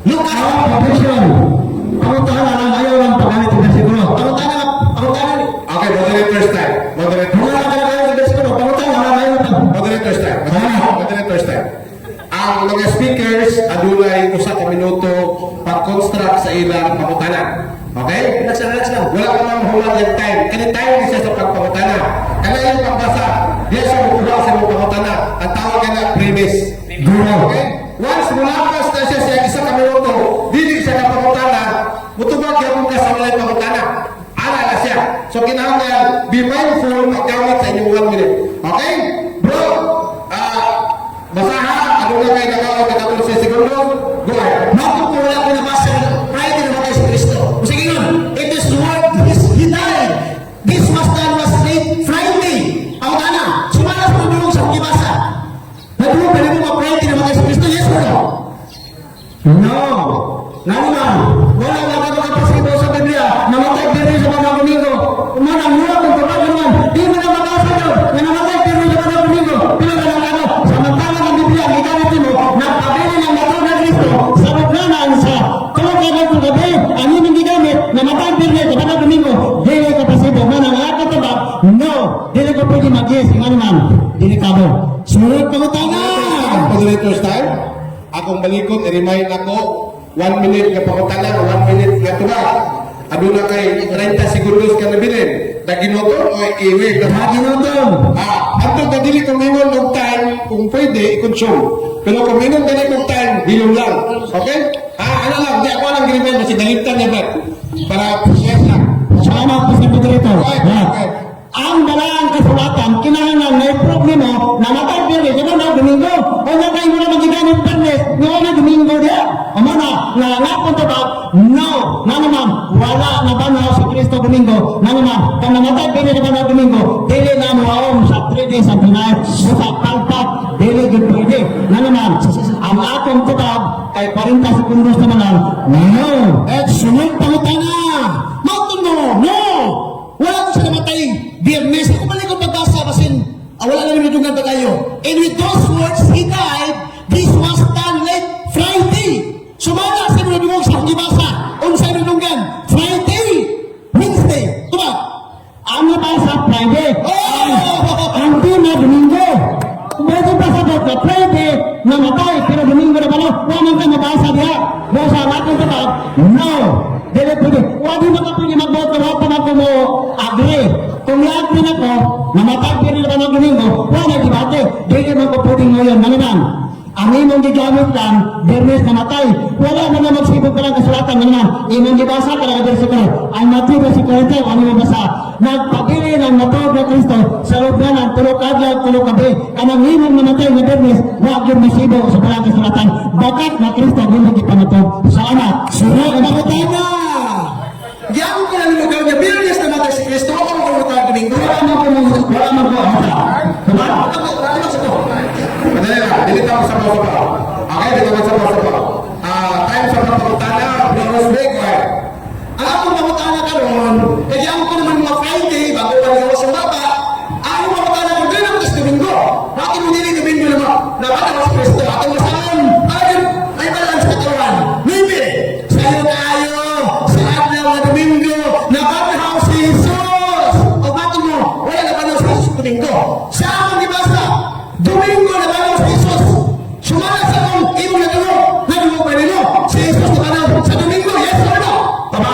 Lucas, Profession. Pangutana lang ayaw ng paggamit ng bersikulo. pangutana. Okay, moderator's time. Moderator's time. Moderator's time. Ang mga speakers, adulay usa ka minuto pag-construct sa ilang pangutana. Okay? Relax lang. Wala ka mang hulang yung time. Kani time isa sa pagpangutana. Kaya yung pagbasa, diya siya makuha sa mga pangutana. Ang tawag ka na premise. Okay? Once mulakas na siya sa isa ka minuto, dili siya na pangutana, mutubag yung ka sa mga pangutana. Ala na siya. So kinahanglan, be mindful paggamit sa inyong 1 minute. Okay? Bro, basaha, ano na kayo nakawag na 14 segundos? Go ahead. Bakit po wala ko'y nabasa Friday namatay si Kristo? Sige nun, it is Lord, He died. This was done was late Friday. Pangutana, sumala sa tulong sa pagkibasa. Nagulong pa rin mo Friday namatay si Kristo? Yes or no? No. Naman, wala makapasibo sa Biblia. Namatay pero sa mga Domingo. Umanang mula kung kapag naman, di mo na makasa daw na namatay pero sa mga Domingo. Pero ano, samantalang ang Biblia, gigamit mo, nagpabili ng matro na Kristo sa Bugnanan sa kalagayan ng gabi, ang inyong gigamit, namatay pero sa mga Domingo. Dili ka pasibo, manang akatabak, no, dili ko pwede mag-yes, yung ano man, delikado. Sunod pangutana! Moderator's time. Akong balikot, i-remind ako, 1 minute nga pangutana, 1 minute nga tuba. Aduna kay 30 segundos ka nabilin. Naginoton o iwi? Maginoton! Anto na dili kung mingon ng time, kung pwede, i-consume. Pero kung mingon dili ng time, hilong lang. Okay? Ano lang, di ako lang ginimen, kasi dalitan niya ba? Para share lang. Salamat po sa moderator. Okay, Yeah. okay. Ang dalang kasulatan, kinahanglan na i-prove mo na namatay Bernes, ito na Domingo. O na kayo mo na magigamit Bernes, ngayon na Domingo dia. O mana, nangangapon to ba? No. Na naman, wala na ba na si Kristo Domingo? Na naman, kung namatay Bernes na Domingo, dili na mo aom sa 3 days ang pinay, sa palpak, dili gid pwede. Na naman, ang atong tutab, kay 40 sekundos naman lang, no. At sunod pangutana! Mountain mo! No! Wala ko siya namatay Biyernes. Ako balik ko pagbasa basin wala na naman pa kayo. And with those words, He died. This was done late Friday. Sumala sa mga dumog sa pagkibasa. Unsay nununggan? Friday. Wednesday. Tubag. Ang nabasa Friday. Oh! Ang di na Domingo. Pwede pa sa na Friday namatay, pero Domingo na pala, waman ka mabasa diya. Basa natin ito ba? No. Dili pwede. Wadi makapili mag-vote na pa na ko mo agree. Kung i-agree na ko, namatay pero na ng Domingo, wala dibate. Dili man ko pwedeng ngayon. Naman, ang imong gigamit lang, Bernes namatay. Wala na na magsibog ka lang kasulatan. Naman, imong gibasa ka lang versikulo. Ang Matthew versikulo, ano mo basa? Nagpabili ng matawag na Kristo sa lugnanan, tulog kadlaw, tulog gabi. Kanang imong namatay na Bernes, wag yung masibog sa palang kasulatan. Bakat na Kristo, hindi ipanatog sa anak. Sunod pangutana! Diyan ko lang lugar niya. Biyernes namatay si Kristo. Ako ang lugar Domingo. Wala man po. Diba? Madali lang, dili tayo sa mga pa. Okay, dili tayo sa mga pa. Time sa pagpaputana, Bros. Big, right? Ang akong pangutana karon, kaya ako ko naman mga Friday, bago pa rin ako sa baba, ako pangutana ko din ako sa Domingo. Bakit mo nili Domingo naman? Nabat ako sa Kristo. Atong masalan, Domingo. Sa akong gibasa, Domingo na banaw sa Jesus. Sumala sa akong imo na dulo pa nilo. Si Jesus na banaw sa Domingo, yes or no? Tama.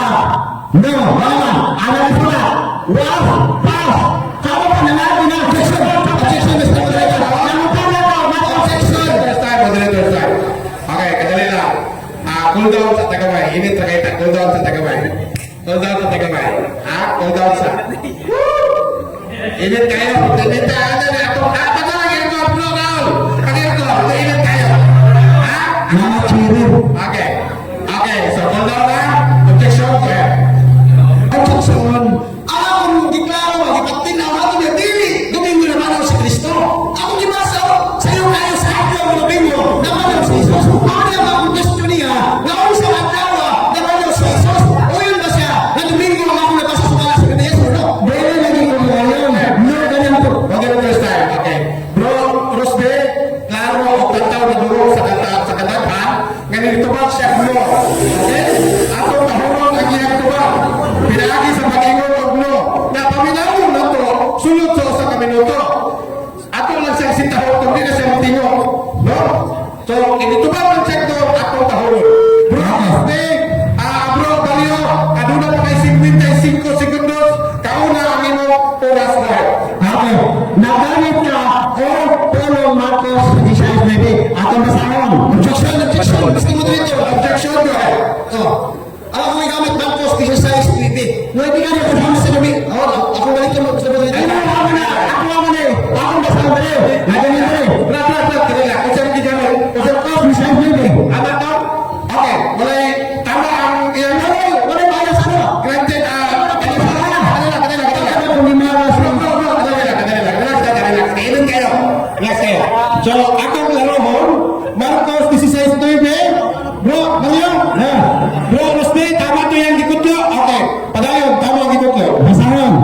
No, wala. Alam ko na. Wow, wow. Kamo pa na natin na. Objection, Mr. Moderator. Namutala ko, Objection. Moderator's time. Okay, kadali lang. Cool down sa tagamay. Init na kayo. Cool down sa tagamay. Cool down sa tagamay. Cool down sa. Init kayo. Init na. Ako. Pagkalagyan ko. Blow down. Pagkalagyan ko. Init kayo. Mga chiri. Okay. Okay. So, cool down na. Objection. Okay. Objection. Akong giklaro, gipagtin na ako niya dili. Domingo na banaw si Kristo. Akong gibasa, sa iyo kayo sa adlaw ng Domingo na banaw si Jesus. Ako niya akong gusto niya, na kung sa adlaw na banaw si Jesus. O yun ba siya, na Domingo ang ako nabasa sa mga sa Yes or no? Dahil lagi ko ngayon. No, ganyan po. Moderator's time. Okay. Bro, Rosbe, klaro o tantaw na durong sa kadaghan, nga nilitubag siya blo. Okay? Atong kahurong ang iyang tubag. Pinagi sa pag-ingon og blo. Na paminawon na to, sulod sa usa ka minuto. Ato lang siyang sintahon kung di na siya matingo. No? So, initubag ng check to, atong kahurong. Bro, Rosbe, bro, Balio, aduna pa kay 55 segundos, kauna ang imong oras na. Okay. Nagamit ka o Polo Marcos 16:9. Atong basahon. Objection, Mr. Moderator. Objection, go ahead. Ako may gamit Marcos 16:3. No, hindi ka niya basahon sa gabi. Ako balik ko Mr. Moderator. Ako na. Akong basahon ba rin? Nagamit ba rin? Plat, kanila. Kung saan gigamit? Kung saan ko? 16:9. Ano to? Okay, walay tama ang iyang Wala tayo sa ano? granted, kanila. Ano kung lima oras lang? Kailan kayo? Relax kayo. So, akong larohon, Marcos 16:9. Bro, Mario? Bro, Rosbe, tama to yung gikutyo? Okay, padayon, tama ang gikutyo. Basahon.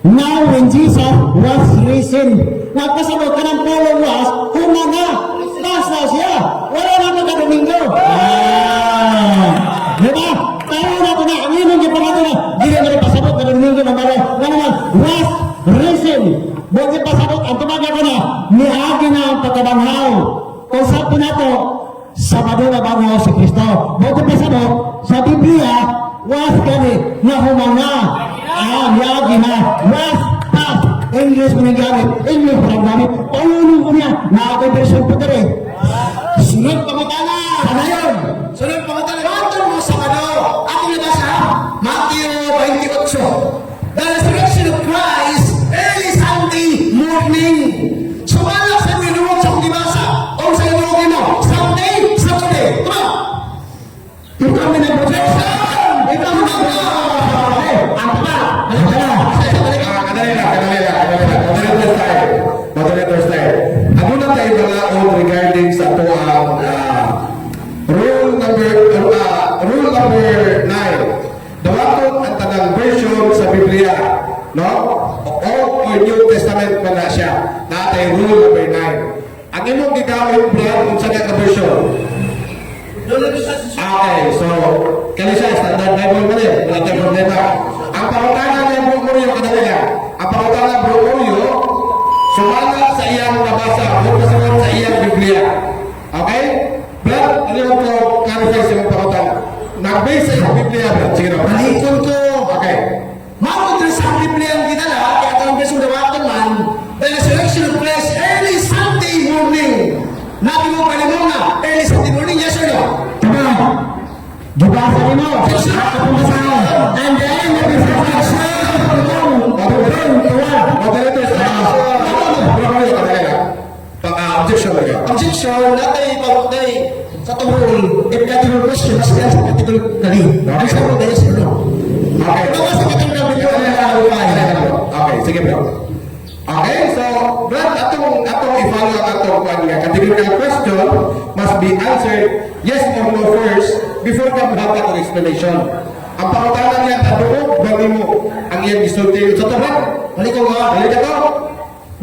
Now when Jesus was risen, nagpasabot ka ng Polo was, humaga, nasa siya. Wala na mga Domingo. Diba? Tayo na ito na. Ang inong gipagato na. Di na rin pasabot ka ng Domingo na malo. Wala naman, was risen. Buti pasabot, ang tumaga ko na, niagi na ang pagkabanhaw. Kung sabi na ito, Sabado na banhaw si Kristo. Buti pasabot, sa Biblia, was kani na humanga. Niagi na. Was pas. English mo gamit. English mo gamit. Payunin ko niya. Nakakay version po rin. Sunod pamatala. Ano yun? Sunod pamatala. Matang mo sa ano? Ako nabasa. Matthew 28. The resurrection of Christ, early Sunday morning. Sumala sa minuwag sa kugibasa. O sa inuwag mo. Sunday, Saturday. Tama. Ito kami nag-projection. Ito kami nag-projection. Ang pa. Alam ka na. Moderator's time. Ano na tayo balaod regarding sa ito ang rule number 9. Dawaton ang tanang version sa Biblia. No? O New Testament pa na siya. Natay rule number 9. Ang imong gigamit Brad kung sa ka version. Okay, so kani siya standard Bible mo rin. Wala tayong problema. Ang pangutana niya Bro Mario kadali lang. Ang pangutana Bro Mario, sumala sa iyang nabasa, bukasawan sa iyang Biblia. Okay? Brad, ano yung ko clarify sa iyong pangutana? Nag-base sa iyong Biblia, Brad. Sige na. Balikon ko. Okay. Mao din sa Biblia ang ginala, kaya ang beso dawaton man, the resurrection of Christ early Sunday morning. Nabi mo pa na early Sunday morning, yes or no? Tama. Gibasa rin mo. Akong basahon. And then, nag-resurrection. Moderator's time. Bro Mario, kadali lang. Objection mo ka. Objection, natay pagkay sa tungkol, if category question, mas kaya sa category kali. Ang sa mga yes or no? Okay. Ito sa category Okay, sige bro. Okay, so Brad, atong i-follow ang atong categorical question must be answered yes or no first before ka muhatag ang explanation. Ang pangutanan niya taduog bagi mo ang iyang gisulti sa tuhan. Balik ko nga. Dali ka to.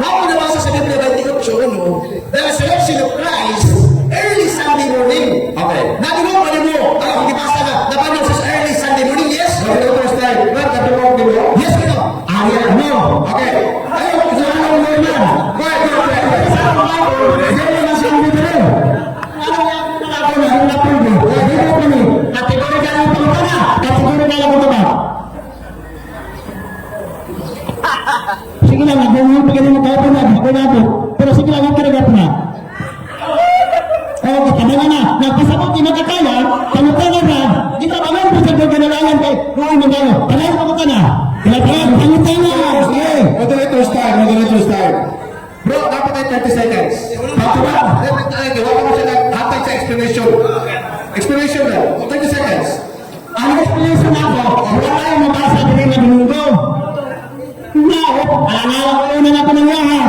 Mao nabasa sa Biblia 28, the resurrection of Christ early Sunday morning. Okay. Nabi mo pa mo, ang gibasa na, nabanong sa early Sunday morning, yes? Moderator's time. Brad, taduog din mo. Yes or no? Ayaw mo. Okay. Ayaw, yung pagkain mo kaupo na, ako na po. Pero sige lang, ang kinagat na. Oh, kita na. Nagpasabot, di makakaya, pangutangan na, di ka naman po sa gaganalangan kay Ruy Magano. Panayin ko ka na. Kailangan, pangutangan. Sige. Moderator's time. Bro, dapat ay 30 seconds. Patuwa. Wala mo siya naghatag sa explanation. Explanation na. 30 seconds. Ang explanation ako, wala tayong mabasa din na binunggo. Alam ko yun na panangyaha.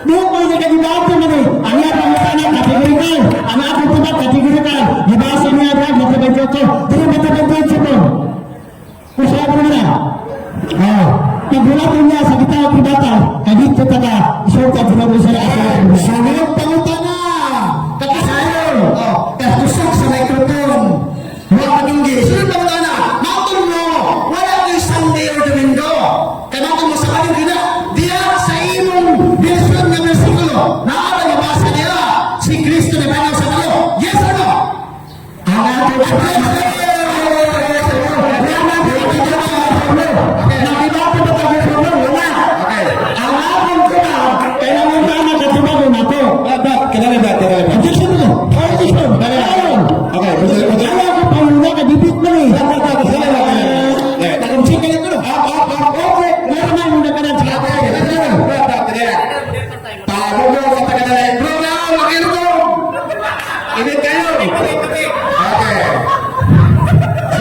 Doon ko sa kandidato na rin. Ang iya pangutangan, kategorikal. Ang ako tubat, kategorikal. Dibasa niya agad, matabay ko ito. Dito matabay ko ito. Kung siya ko na. Pagbulatong niya sa kita ang pribata, kadito taga, isyuka, pinabusan ako. Sunod pangutangan. Kakasayon. Kakusok sa microphone. Mga patinggi. Sunod pangutangan. Matong mo. Wala ko yung Sunday or Domingo. Kanatong mo sa kanyang gina. Diya sa imong version ng versikulo. Naala nabasa niya. Si Kristo na banyaw sa kayo. Yes or no? Ang ato Nakibato ba tayo sa mga? Wala. Ang ating kuna, kailangan ba na katubago na to? Kailangan ba? Objection mo. Objection. Kailangan. Okay. Kaya ako panguna ka, dipit mo eh. Takong sikal ito. Okay. Meron na yung nagkanan sa Paano mo sa taga-dalay? Bro, makinig ko! Init kayo!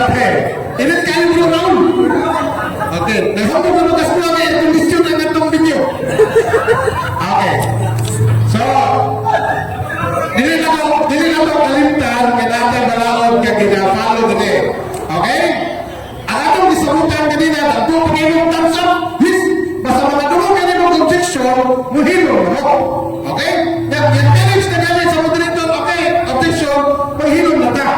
Okay. Init kayo, bro, round! Okay. Nahong mo bukas ko lang yung kondisyon ng itong video. Okay. So, dili na ko kalimtan, kailangan balawag ka ginapalo dali. Okay? Ang atong disabutan kanina, ito pag-inom thumbs up, yes! Basta makatulong ka ng objection, muhilo mo. Okay? Yung tenants na galing sa moderator, okay, objection, muhilo na ka.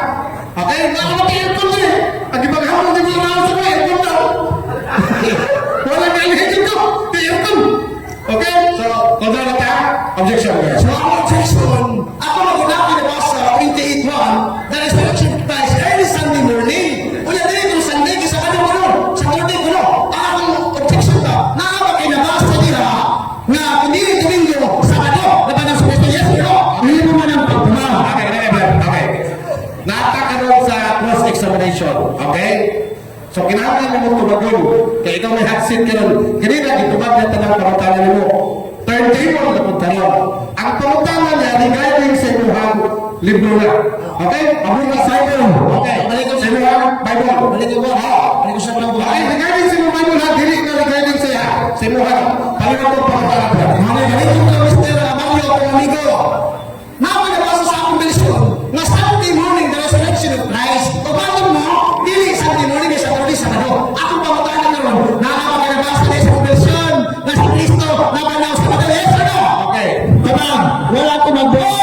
Okay? Nakakapag-aircon din eh. Ang ibaghapon din mo na sa mga aircon daw. Wala ka ilihigin ko, aircon. Okay? So, kung na ka, objection. So, ang objection, ako mag-unakin na sa 28.1, the resurrection of Christ early Sunday morning. Unya, dili ito Sunday, kisa ka naman nun. Sa morning ko no. Ang akong objection ka, nakapag-inabasa nila nga pinili Domingo, Sabado, na ba ng Sumisto, yes or no? Hindi mo man ang pagpuma. Okay. Natakaroon sa cross-examination. Okay? So, kinahanglan mo tumagon. Kaya ikaw may hot seat ka nun. Kanina, itubag na tanang pamutangan mo. Turntable na puntahan. Ang pamutangan niya, regarding sa imuhang libro na. Okay? Abong na Bible. Okay. Sa imuhang Bible. Balik ko sa lang Okay, regarding sa imuhang Bible, dili na regarding sa imuhang paliwatong pamutangan. Balik ko na Mr. Amalio, kong amigo. Napanabasa sa akong belisyon, na Sunday morning, the resurrection of Christ, o bakit mo, dili Sunday morning, sa Saturday, Sabado. Akong pamatanan na ron, napanabasa na sa akong belisyon, na si Kristo, napanaw sa Sabado, yes or no? Okay. Kapag wala ko mag-buo,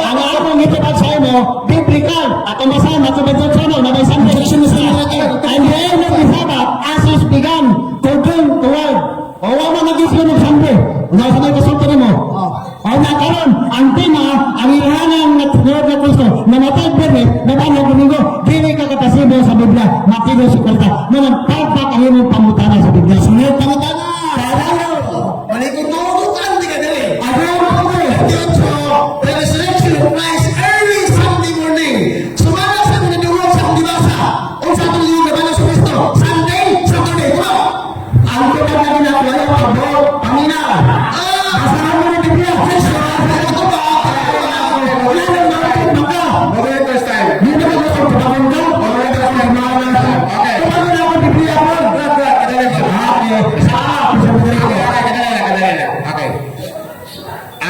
ang akong itibag sa imo, biblical. Ako masan, ako magdod sa imo, na may Sunday election sa imo. And the end of the Sabbath, as is begun, to June, to world. O wala nag-isyo ng Sunday. Unang sa may kasulto mo. O nakaroon, ang tema, ang ilahanang Lord na Kristo, namatay Bernes, nabanag Domingo, dili ka katasibo sa Biblia, matigo sa kwarta, na nagpagpak ang iyong pamutana sa Biblia. Sunod pamutana! Balik ko tutukan, di ka dali. Ayaw mo ko eh! The resurrection of Christ early Sunday morning. Sumala sa mga duwag sa dibasa. O sa itong liyo na sa Kristo. Sunday, Saturday, diba? Ang kita na ginagawa yung pagbawa, paminaw. Basahan mo na Biblia. Kristo, ito ba? Wala nang makakit baka. Moderator's time. Hindi naman ako ang pagbawa ko. Moderator's time. Okay. Kung ano na ako Biblia ko. Okay.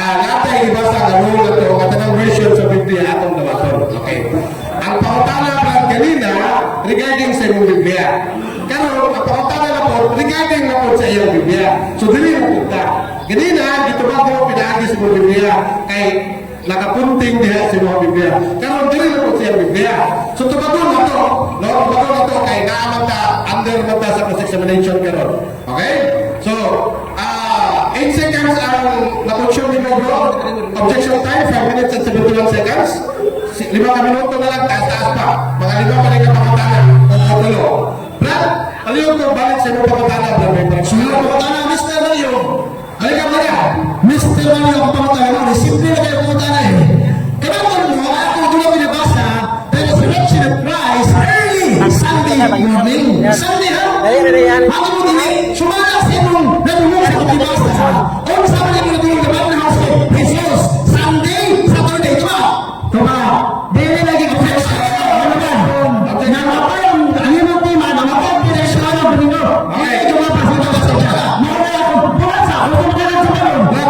Natay ibasa ang rule at ang katanang version sa Biblia atong nawason. Okay. Ang pautana pa kanina regarding sa iyong Biblia. Karon ang pautana na po regarding na po sa iyong Biblia. So dili mo punta. Kanina dito ba ko pinaagi sa iyong Biblia kay nakapunting diha sa iyong Biblia. Karon dili na po sa iyong Biblia. So tubagon na to. No, tubagon na to kay naaman ta under mata sa cross-examination karon. Okay? So 8 seconds ang nakutsyon ni Bro. Objection time, 5 minutes and 71 seconds. 5 minuto na lang, taas-taas pa. Mga 5 pa rin ka pamatana. O tulo. Brad, aliyon ko, balik sa iyong pamatana, Brad. Sunod pamutana, Mr. Mario. Halika mo na. Mr. Manny ako pangutana mo. Simple na kayo pangutana eh. Kailangan mo, ako doon ang binabasa, the resurrection of Christ early Sunday morning. Sunday ha? Ako mo din sumala sa inong natulog sa pagkibasa. O sa mga natulog naman na house of Jesus. Sunday, Saturday, diba? Diba? Dili lagi ka fresh. Ano ba? Namatay ang iyong tema, namatay ang pinag-siya ng Domingo. Hindi ka mapasita ka sa siya. Mawala ako, pumasa, ako kumakalan sa balon. Kaya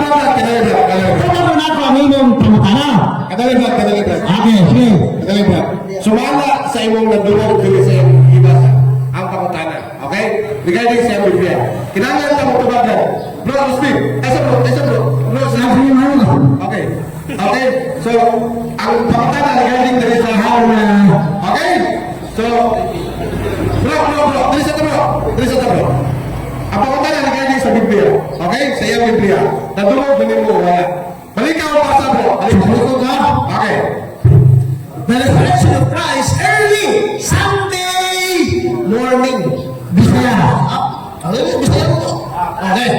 na ako ang inyong pangutana. Kadalibat. Okay, sige. Kadalibat. Sumala sa imong nadulog dili sa imong ibasa ang pangutana. Okay? Regarding sa Biblia. Kinahanglan ta mo tubagan. Bro, speak. Esa bro. No, Sabi niyo ano? Okay. Okay. So, ang pangutana regarding diri sa Wala. Okay? So, bro. Diri sa bro. Ang pangutana regarding sa Biblia. Okay? Sa iyang Biblia. Nadulog dili mo wala. Balik ka pa sa bro. Sabi ka? Okay. The resurrection of Christ early Sunday morning. Bisaya. Bisaya mo. Okay.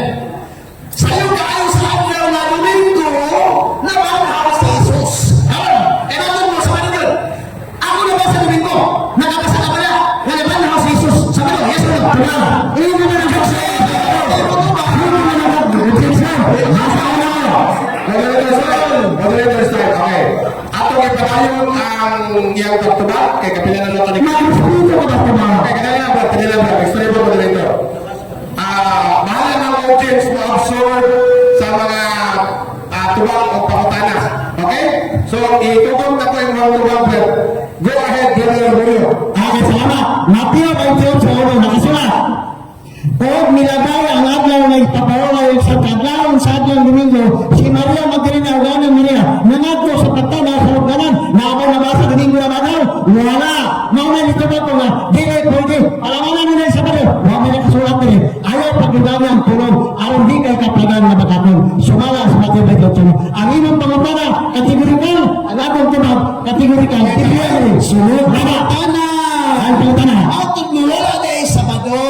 Sa'yo kayo sa araw na Domingo na manhaw si Jesus. Kaya natin mo sa manigod. Ako na ba sa Domingo? Nakabasa ka pala na manhaw si Jesus. Sabi ko, yes or no? Hindi mo na nag-objection. Moderator start. Okay. Ato ipadayon ang iyang pagtubag kay kapila na nato ni Mag-respeto ka ba ito ba? Okay, kanila ba? Explain mo moderator. Bahala ng audience mo absorb sa mga tubag o pangutana. Okay? So, itugong na ko yung mga tubag. Go ahead, Brother Julio. Okay, salamat. Mateo 28:1 nakasulat. O nilagay ang adlaw na ipapawalay sa taglaon sa adlaw Domingo, si Maria Magdalena o ng Maria, nangadto sa pagtana sa luganan, na ako na ba sa Domingo na magaw? Wala! Mauna nito ba ito nga, di na pwede, alamanan nila sa balo, wala may nakasulat nila, ayaw pagluganan ang tulong, aron di kay kapagan na bakaton, sumala sa Mateo 28. Ang imong pangutana, kategorikal, ang akong tunag, kategorikal, tibiyan, sunod, nagatana! Ang pangutana. Atong niwala na Sabado.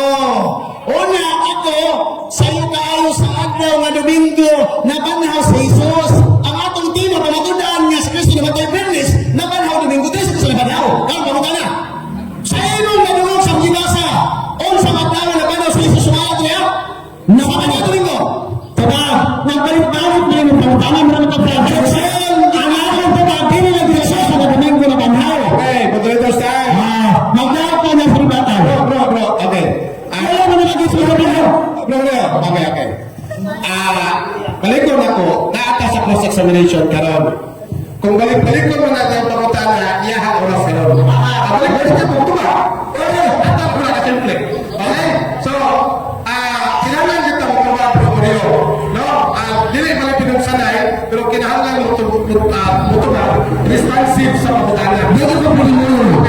Una ako, sa'yo kayo sa adlaw nga Domingo na banhaw sa Jesus. Ang atong timo, pamatundaan nga sa Kristo na matay Bernes, na banhaw Domingo, tayo sa Kristo na banhaw. Kaya pamuta na. Sa inong nadulog sa Gibasa, o sa adlaw na banhaw sa Jesus, sumalat niya, na banhaw Domingo. Tebak, nagpalit-palit na yung pangutanan mo naman ito, Francis. Ang aking tebak, di nila binasa sa Domingo na banhaw. Okay, moderator start. Magdaan pa na sa ribatan. Bro. Okay. Ayaw mo na mag-isip sa banhaw. Okay. Balikon ako, naata sa cross-examination karon. Kung balikon mo na ang pangutana, iyahan oras karon. Balikon ka kung tuba. Ato ko na ka-simple. Okay? So, kinahanglan kita mo tuba proporyo. No? Dili pala pinagsanay, pero kinahanglan mo tuba responsive sa pangutana. Dito ko pinimulong.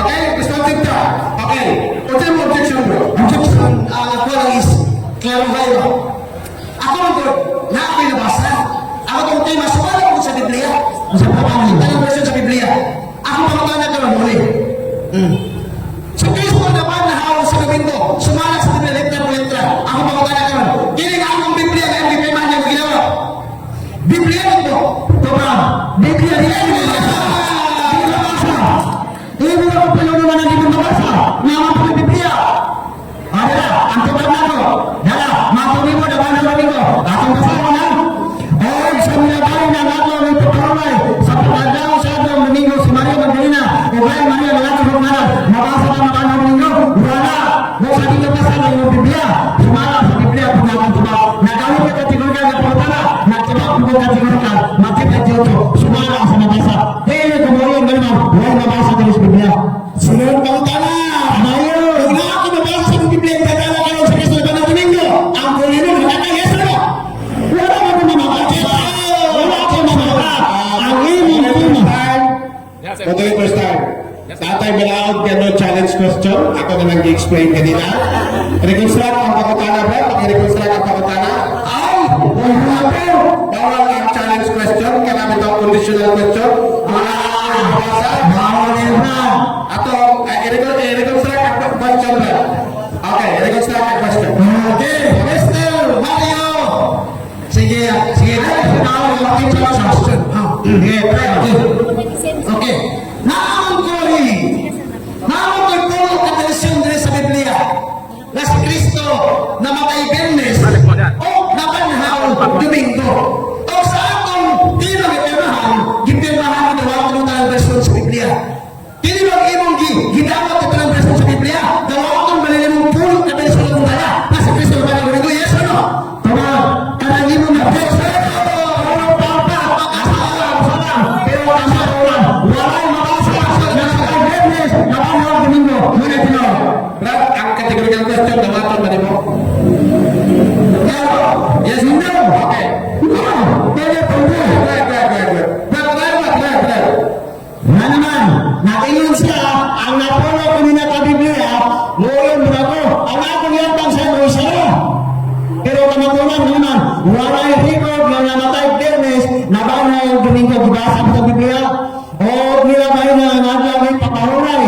Okay? Responsive ka. Okay. What's your objection, bro? Objection, ako lang is clarify mo. Ako lang ko, na ako'y nabasa. Ako itong tema, sumala ko sa Biblia. Sa pangalan version sa Biblia. Ako pangalanan ka lang muli. Sa Kristo na banhaw sa Domingo, sumala sa Biblia, letra po letra. Ako pangalanan ka lang. Kini nga akong Biblia, kaya hindi man niya ginawa. Biblia nito. Tebak, Biblia di ko nabasa. Di ko nabasa. Hindi mo ako pinulungan na di ko nabasa. Naman po yung Biblia. Dala, ang tebak na ko. Dala, matuloy mo na ba ng Domingo? Atong kasama na. O, sa nilagay na nagawa ng pagkakamay sa pagkadaw sa adlaw Domingo si Maria Magdalena o kaya Maria Magdalena ng Maral. Nabasa na mga Domingo? Wala. Mo sa dito basa ng iyong Biblia. Sumala sa Biblia kung naman tebak. Nagawin ka kategorikal na pangutana. Nagtebak mo kategorikal. Matipid dito. Sumala sa nabasa. Dili kumuha yung gano'n. Huwag nabasa ka sa Biblia. Sunod pangutana. Mayo. Kung na ako nabasa sa Biblia, kakala kayo sa Kristo na banhaw Domingo. Ang kulino, nakakayas na ba? Wala ka naman makakita. Wala ka makakita. Ang imong tema. Moderator start. Tatay Balaod nga no challenge question. Ako na nang i-explain kanina. Reconstruct ang pangutana, bro. Pag-reconstruct ang pangutana. Bawal ang challenge question. Kailangan ito ang conditional question. Ato, i-reconstruct ang question, bro. Okay, reconstruct ang question. Okay, Mr. Mario Sige, sige. Question. Sige, okay. Naamon ko puro katalasyon din sa Biblia na si Kristo namatay Biyernes o nabanhaw Domingo. O sa atong gipirmahan dalawa ko ng version sa Biblia. Dili ba imong gidawat ito ng version sa Biblia? Dalawa kong malilimong puro katalasyon ng dala na si Kristo namatay Domingo. Yes or no? Tama. Kanang imong na Brad, ang kategorical question, dawaton ba mo? yes, no. Okay. Brad. Nga naman, nakingon siya, ang napuno ko nila ka Biblia, muyon mo ako, ang akong yatang sa mo siya. Pero kamagulan naman, walay record na namatay Biyernes, nabanay ang Domingo, gibasa sa Biblia, o nilabay na ang adlawin papahunay.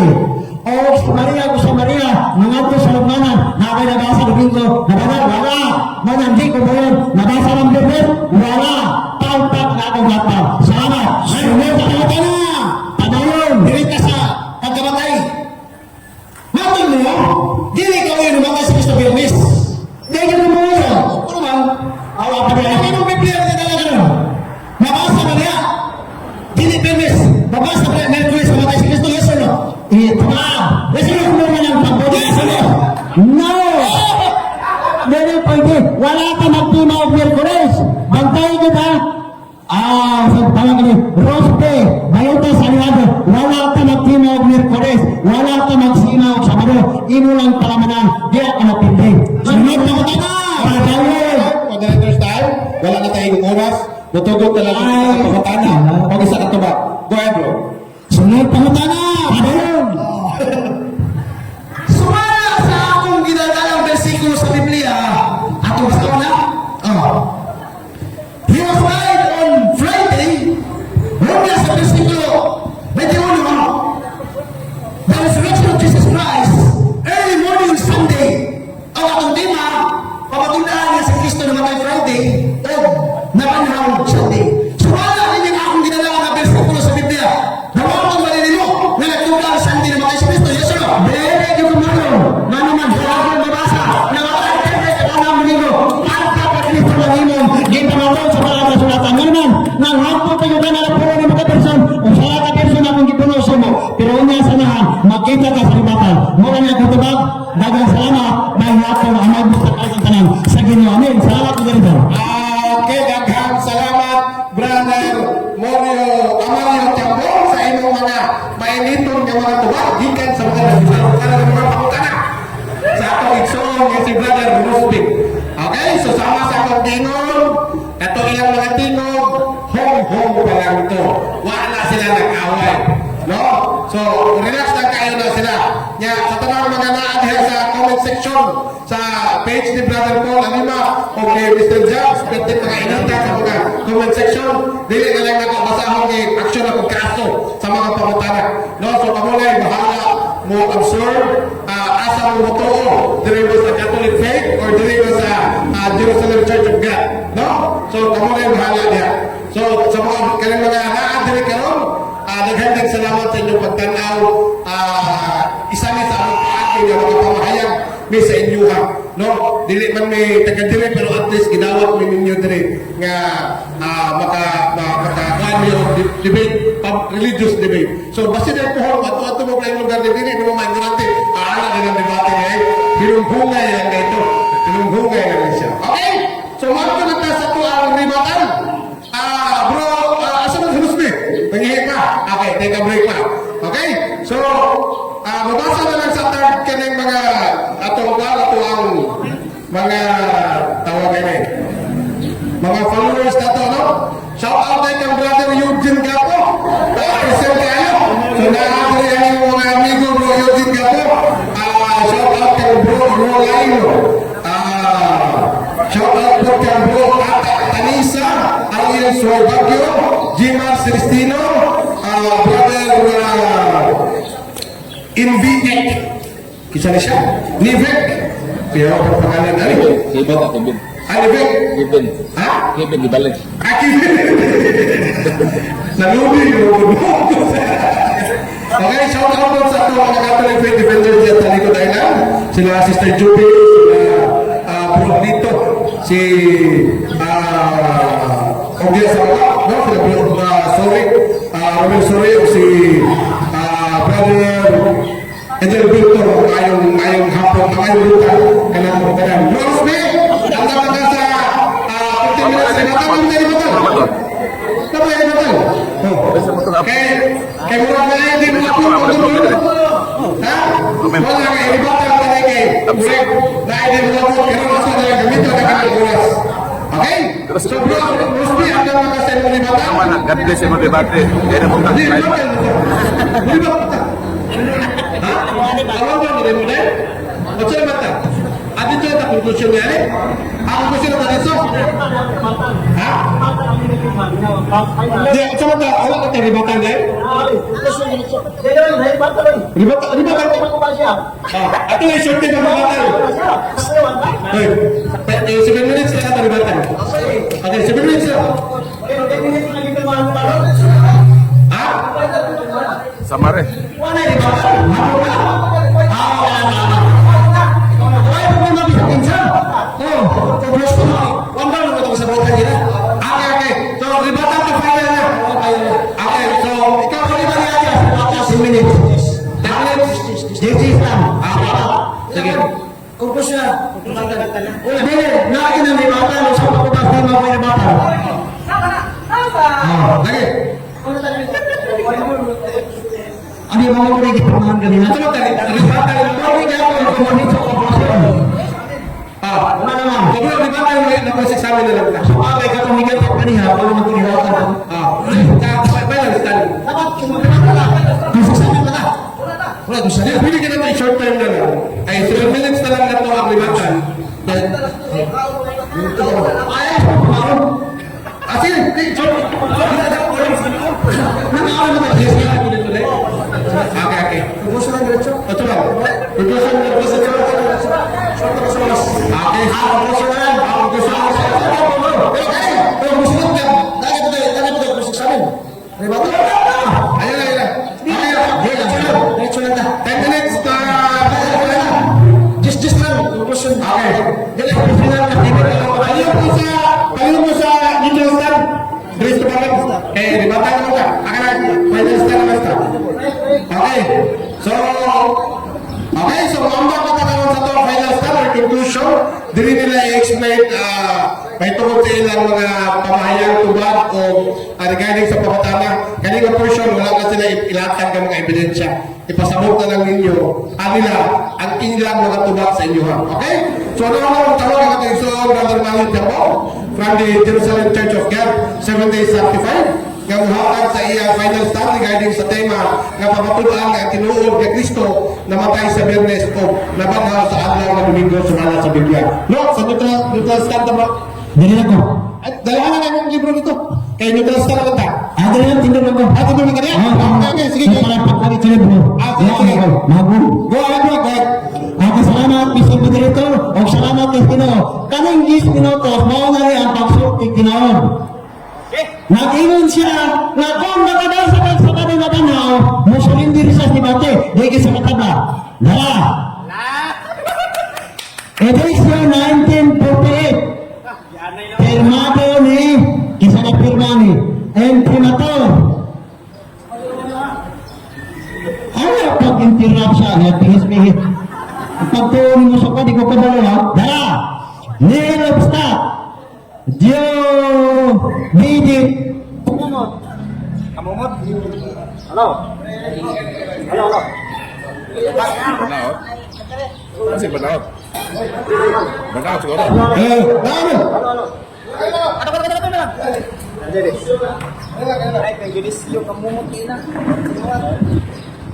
O sa Maria, mga ito sa lugmanan, nakay nabasa Domingo, nabasa, wala. Manandi ko ba yun, nabasa ng Biblia, wala. Pautak na akong gata. Salamat. Sunod sa kata na. Padayon, dirita sa pagkamatay. Matin mo, dili ka yun namatay sa Kristo Biyernes. Dili ka mo yun. Ano man? Awa pa rin. Ano yung Biblia na talaga nun? Nabasa ba niya? Dili Biyernes. Nabasa ba niya? Merkulis namatay si Kristo. Yes or no? Tama. Yes or no? Kung naman ang pagpapod. Yes or no? No! Dili pwede. Wala ka magtimaw Merkulis. Bantay kita. Tawag ni Rospe, Bayota Saliado, wala ka magtimaw Merkulis, wala ka magsimaw Sabado, imo lang palamanan, di ka mapindi. Sunod na kita na! Pagdawin! Moderator's time, wala na tayong oras, natugot talaga sa pagkatana. Pag isa ka tuba. Go ahead, bro. Sunod pa kita na! Padayon! Sumala sa akong ginagalang bersikulo sa Biblia. Atong sa una? He was died on Friday. Muna sa bersikulo 21. The resurrection of Jesus Christ. Early morning Sunday. Ang atong tema, papatulaan niya sa Kristo na matay Friday o nabanhaw Sunday. Sumala din yung akong ginagalang na bersikulo sa Biblia. Nawawang malinino na nagtugang Sunday na matay si Kristo. Yes or no? Bebe, di ko malo! Mano man, wala akong mabasa! Namatay Biyernes sa kanang Domingo! Ang kapatid ng imong, di pamaton sa mga kasulatan. Nga naman, nang hapon kayo ka na puro ng mga person, o sa mga person akong gipunoso mo, pero unya sa nahan, magkita ka sa libatan. Mula niya kutubag, dagang salamat, may hapon ang magbusta kayo sa tanan. Sa Ginoo, amen. Salamat ko ganito. Okay, daghang salamat, Brother Amalio Tiambong, sa inyong mga mainitong ng mga tubag, gikan sa mga pangutana. Sa atong igsoon nga si Brother Rosby. Okay, so sama sa akong tingog, kato ilang mga tingog, home pa lang to. Wala sila nag-away. No? So, relax lang kayo na sila. Nya, sa tanang mga naadya sa comment section, sa page ni Brother Paul Anima o kay Mr. Jobs, pwede mga inita sa mga comment section, dili na lang nakabasahon ng action na pagkaso sa mga pangutana. No? So, kamulay, bahala mo observe, asa mo totoo, dili ba sa Catholic faith or dili ba sa Jerusalem Church of God. No? So, kamulay, bahala niya. So, sa mga kalang mga naadya karon, naghandang salamat sa inyong pagtanaw. Isa ni sa aming paagi nga mga pamahayag may sa inyo ha. No? Dili man may taga-dire pero at least ginawat may ninyo dire nga makakuhan niyo debate, religious debate. So basta na po ato mo kayo lugar din dili mo man durante ana din ang debate ay hinunghungay lang ito. Hinunghungay lang siya. Okay? So magto na ta sa to ang ribatan. Bro, asa man Husbe? Pangihit pa. Okay, take a break pa. Okay? So, mabasa na lang sa third kanang mga atong ang mga tawagan eh. Mga followers na to, no? Shout out kay kang brother Eugene Gapo. Present kayo. So, nakakari ang iyong mga amigo bro Eugene Gapo. Shout out kay bro Rolino. Shout out po kay bro Tanisa, Ariel Suargagyo, Jimar Celestino, brother Invicek. Kisa na siya? Nivek. Pero ang pangalan na rin. Ibon at ibon. Nivek. Ibon. Ha? Akibig ibalik. Nalubi yung okay, shout out po sa mga Catholic Faith Defenders dyan sa likod island. Sila Sister Juby, sila Bro Dito, si Ogya Sama, no? Sila Bro Sorry, Romel Sorry, o si Brother Angel Victor, ngayong hapon, ngayong lutan, kanang mo kanang. Bro Osme, ang dapat ka sa 15 minutes, natatang mo tayo naman. Tapos yan naman. Kaya murag na yan, di mo ako magulong. Ha? Wala nga, ibatan ka na kay murag na hindi mo ako, pero nasa na yung gamito na kami oras. Okay? So bro, Rosby, ang dapat ka sa iyong ibatan? Tama na, God bless mo debate. Yan ang punta. Hindi, ibatan. Ibatan. Ha? Awang ba nila mo na? O siya ibatan? At ito yung konklusyon niya eh? Ang konklusyon na dito? Ha? Hindi, sama ka, awang ka tayo ribatan eh? Ribatan? Ito yung short na ribatan. Hey, 7 minutes na ito ribatan. Okay, 7 minutes na. Ha? Samare. Okay. So, ribatan to final na. Okay, so, ikaw ko riba niya dyan. 10 minutes. 10 minutes? Sige. Kumpus na. Hindi, nakin ang libatan. Sa pagkabas na mga libatan. Lagi. Ano yung mga murid ipamahan kanina? Ito lang tayo. Ribatan. Bakit niya ako yung kumunit sa kapasyon? Wala naman. Kung yung ribatan mo, napasaksamin na lang. Sumabay ka tumigat ka kanina. Wala mo kunilatan ako. Final stand. Dapat kumunit ka lang. Masasabi ka na. Wala doon siya. Pili ka naman short time na lang. Ay, 7 minutes na lang na ito ang ribatan. Ayaw ko kumaroon. Sige. Okay. Kumpus na diretso. Ito lang. Pagkasan na po sa church. Okay. Kumpus na lang. Kumpus na lang. Pero musulit ka. Dahil ito kumpus sa amin. Libatan. Ayun. Diretso lang na. 10 minutes na. Just lang. Kumpus yun. Okay. Dili, kumpus na lang. Paliw mo sa neutral stand. Dres to pagkat. Eh, ribatan mo ka. Akan final stand naman ka. Okay. So ang dapat karon sa to final stand or conclusion, dili nila i-explain may tungkol sa ilang mga pamahayag tubag o regarding sa pamatama. Kaning portion wala na sila ilatag ng mga ebidensya. Ipasabot na lang ninyo nila ang ilang mga tubag sa inyo. Okay? So ano ang tawag ang ating so Brother Malit Japo from the Jerusalem Church of God, 7 days sanctified. Nga muhatag sa iya final stand regarding sa tema nga pamatulaan nga tinuod nga Kristo namatay sa Biyernes o nabanhaw sa adlaw nga Domingo sumala sa Biblia. No, sa neutral stand na ba? Dili na ko. At dalawa na yung libro nito. Kaya neutral stand na ta. Dili na, tindur na ko. Ito na kanya? Okay, sige. Sa mga pagkalit sa libro. Sige. Magun. Go ahead, bro. Go ahead. Ako salamat, Mr. Moderator. O salamat kay Ginoo. Kaning 10 minutos, mao na rin ang pagsulti Ginoon. Nag-ingon siya na kung nakadasa ka sa kanila tanaw, musulindir siya si Bate, dahil sa matabla. Dala! Edisyon 1948. Firmado ni, kisa na firma ni, imprimatur. Ano pag-interrupt siya, nagpihis-pihis. Pagtuon mo sa di ko kabalo ha. Dala! Neil Obstat! Dio Bidit Kamumot. Halo. Banaot. Kasi banaot. Banaot siguro. Dami.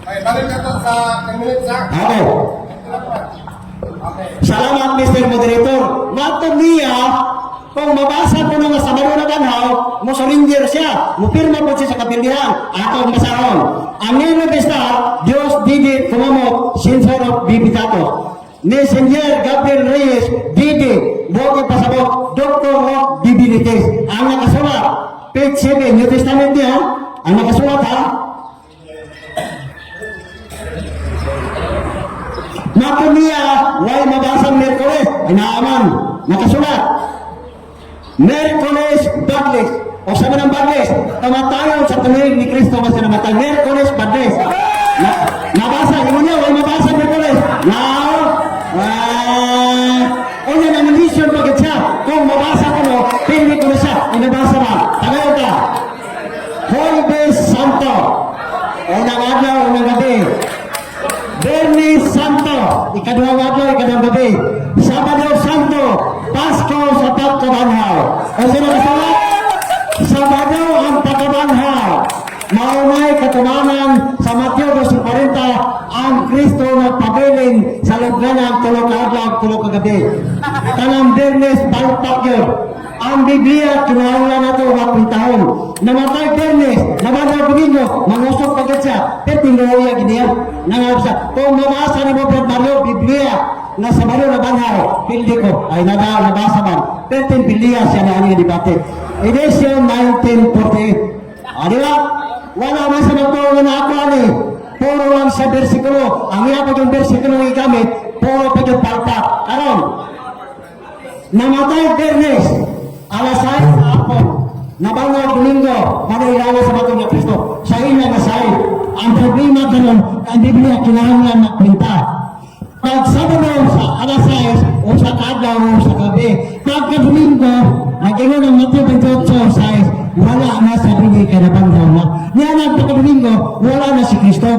Ay, balik ka to sa 10 minutes ha. Okay. Salamat, Mr. Moderator. Matod niya, kung mabasa ko nga sa baro na banhaw, mo surrender siya. Mupirma po siya sa kapildihan. Ato ang masahon. Ang nilo besta, Diyos didi kumamot, sinsarot bibitato. Messenger Gabriel Reyes, didi buong pasabot, Doctor of Divinities. Ang nakasulat, page 7, New Testament niya, ang nakasulat ha, Makunia, way mabasang Merkules, ay naaman, nakasulat. Merkules Bagles, o sabi ng Bagles, tamatayon sa tuwing ni Kristo mas namatay. Merkules Bagles. Nabasa, imo niya, way mabasang Merkules. Now, una na mission pagkat siya, kung mabasa ko no, pili ko na siya, inabasa ba? Tagay ka. Jueves Santo, unang adlaw, unang gabi. Bernis Santo, ikaduhang adlaw, ikaduhang gabi. Sabado Santo, Pasko sa pagkabanhaw. O sino kasalat? Sabado ang pagkabanhaw. Maunay katumanan sa Mateo 12:40, ang Kristo nagpabiling sa lugar ng tulog ka adlaw, tulog ka gabi. Kanang Bernis, palpak yun. Ang Biblia, kinahanglan na ito mapintahon. Namatay Bernes, namatay Domingo, mangusok pagkat siya. Pero tinuya giniya, nangarap siya. Kung mabasa ni mo, Brad Mario, Biblia, na sa Mario na banhaw, pildi ko, ay nabasa man. Pero Biblia siya na aning debate. Edition 1948. Di ba? Wala man sa nagturo na ako ani. Puro lang sa bersikulo. Ang iya pag yung bersikulo ng igamit, puro pag yung palpak. Karon, namatay Bernes, alas 6 sa hapon, nabangaw Domingo, manilala sa batong na Kristo, sa ina na sa'yo. Ang problema ganun, ang Biblia kinahanglan magpinta. Pag Sabado sa alas 6, o sa kadlaw o sa gabi, pagka Domingo, nag-ingon ng Mateo 28:6, wala na sa Biblia kaya nabanghaw na. Niya pagka Domingo, wala na si Kristo.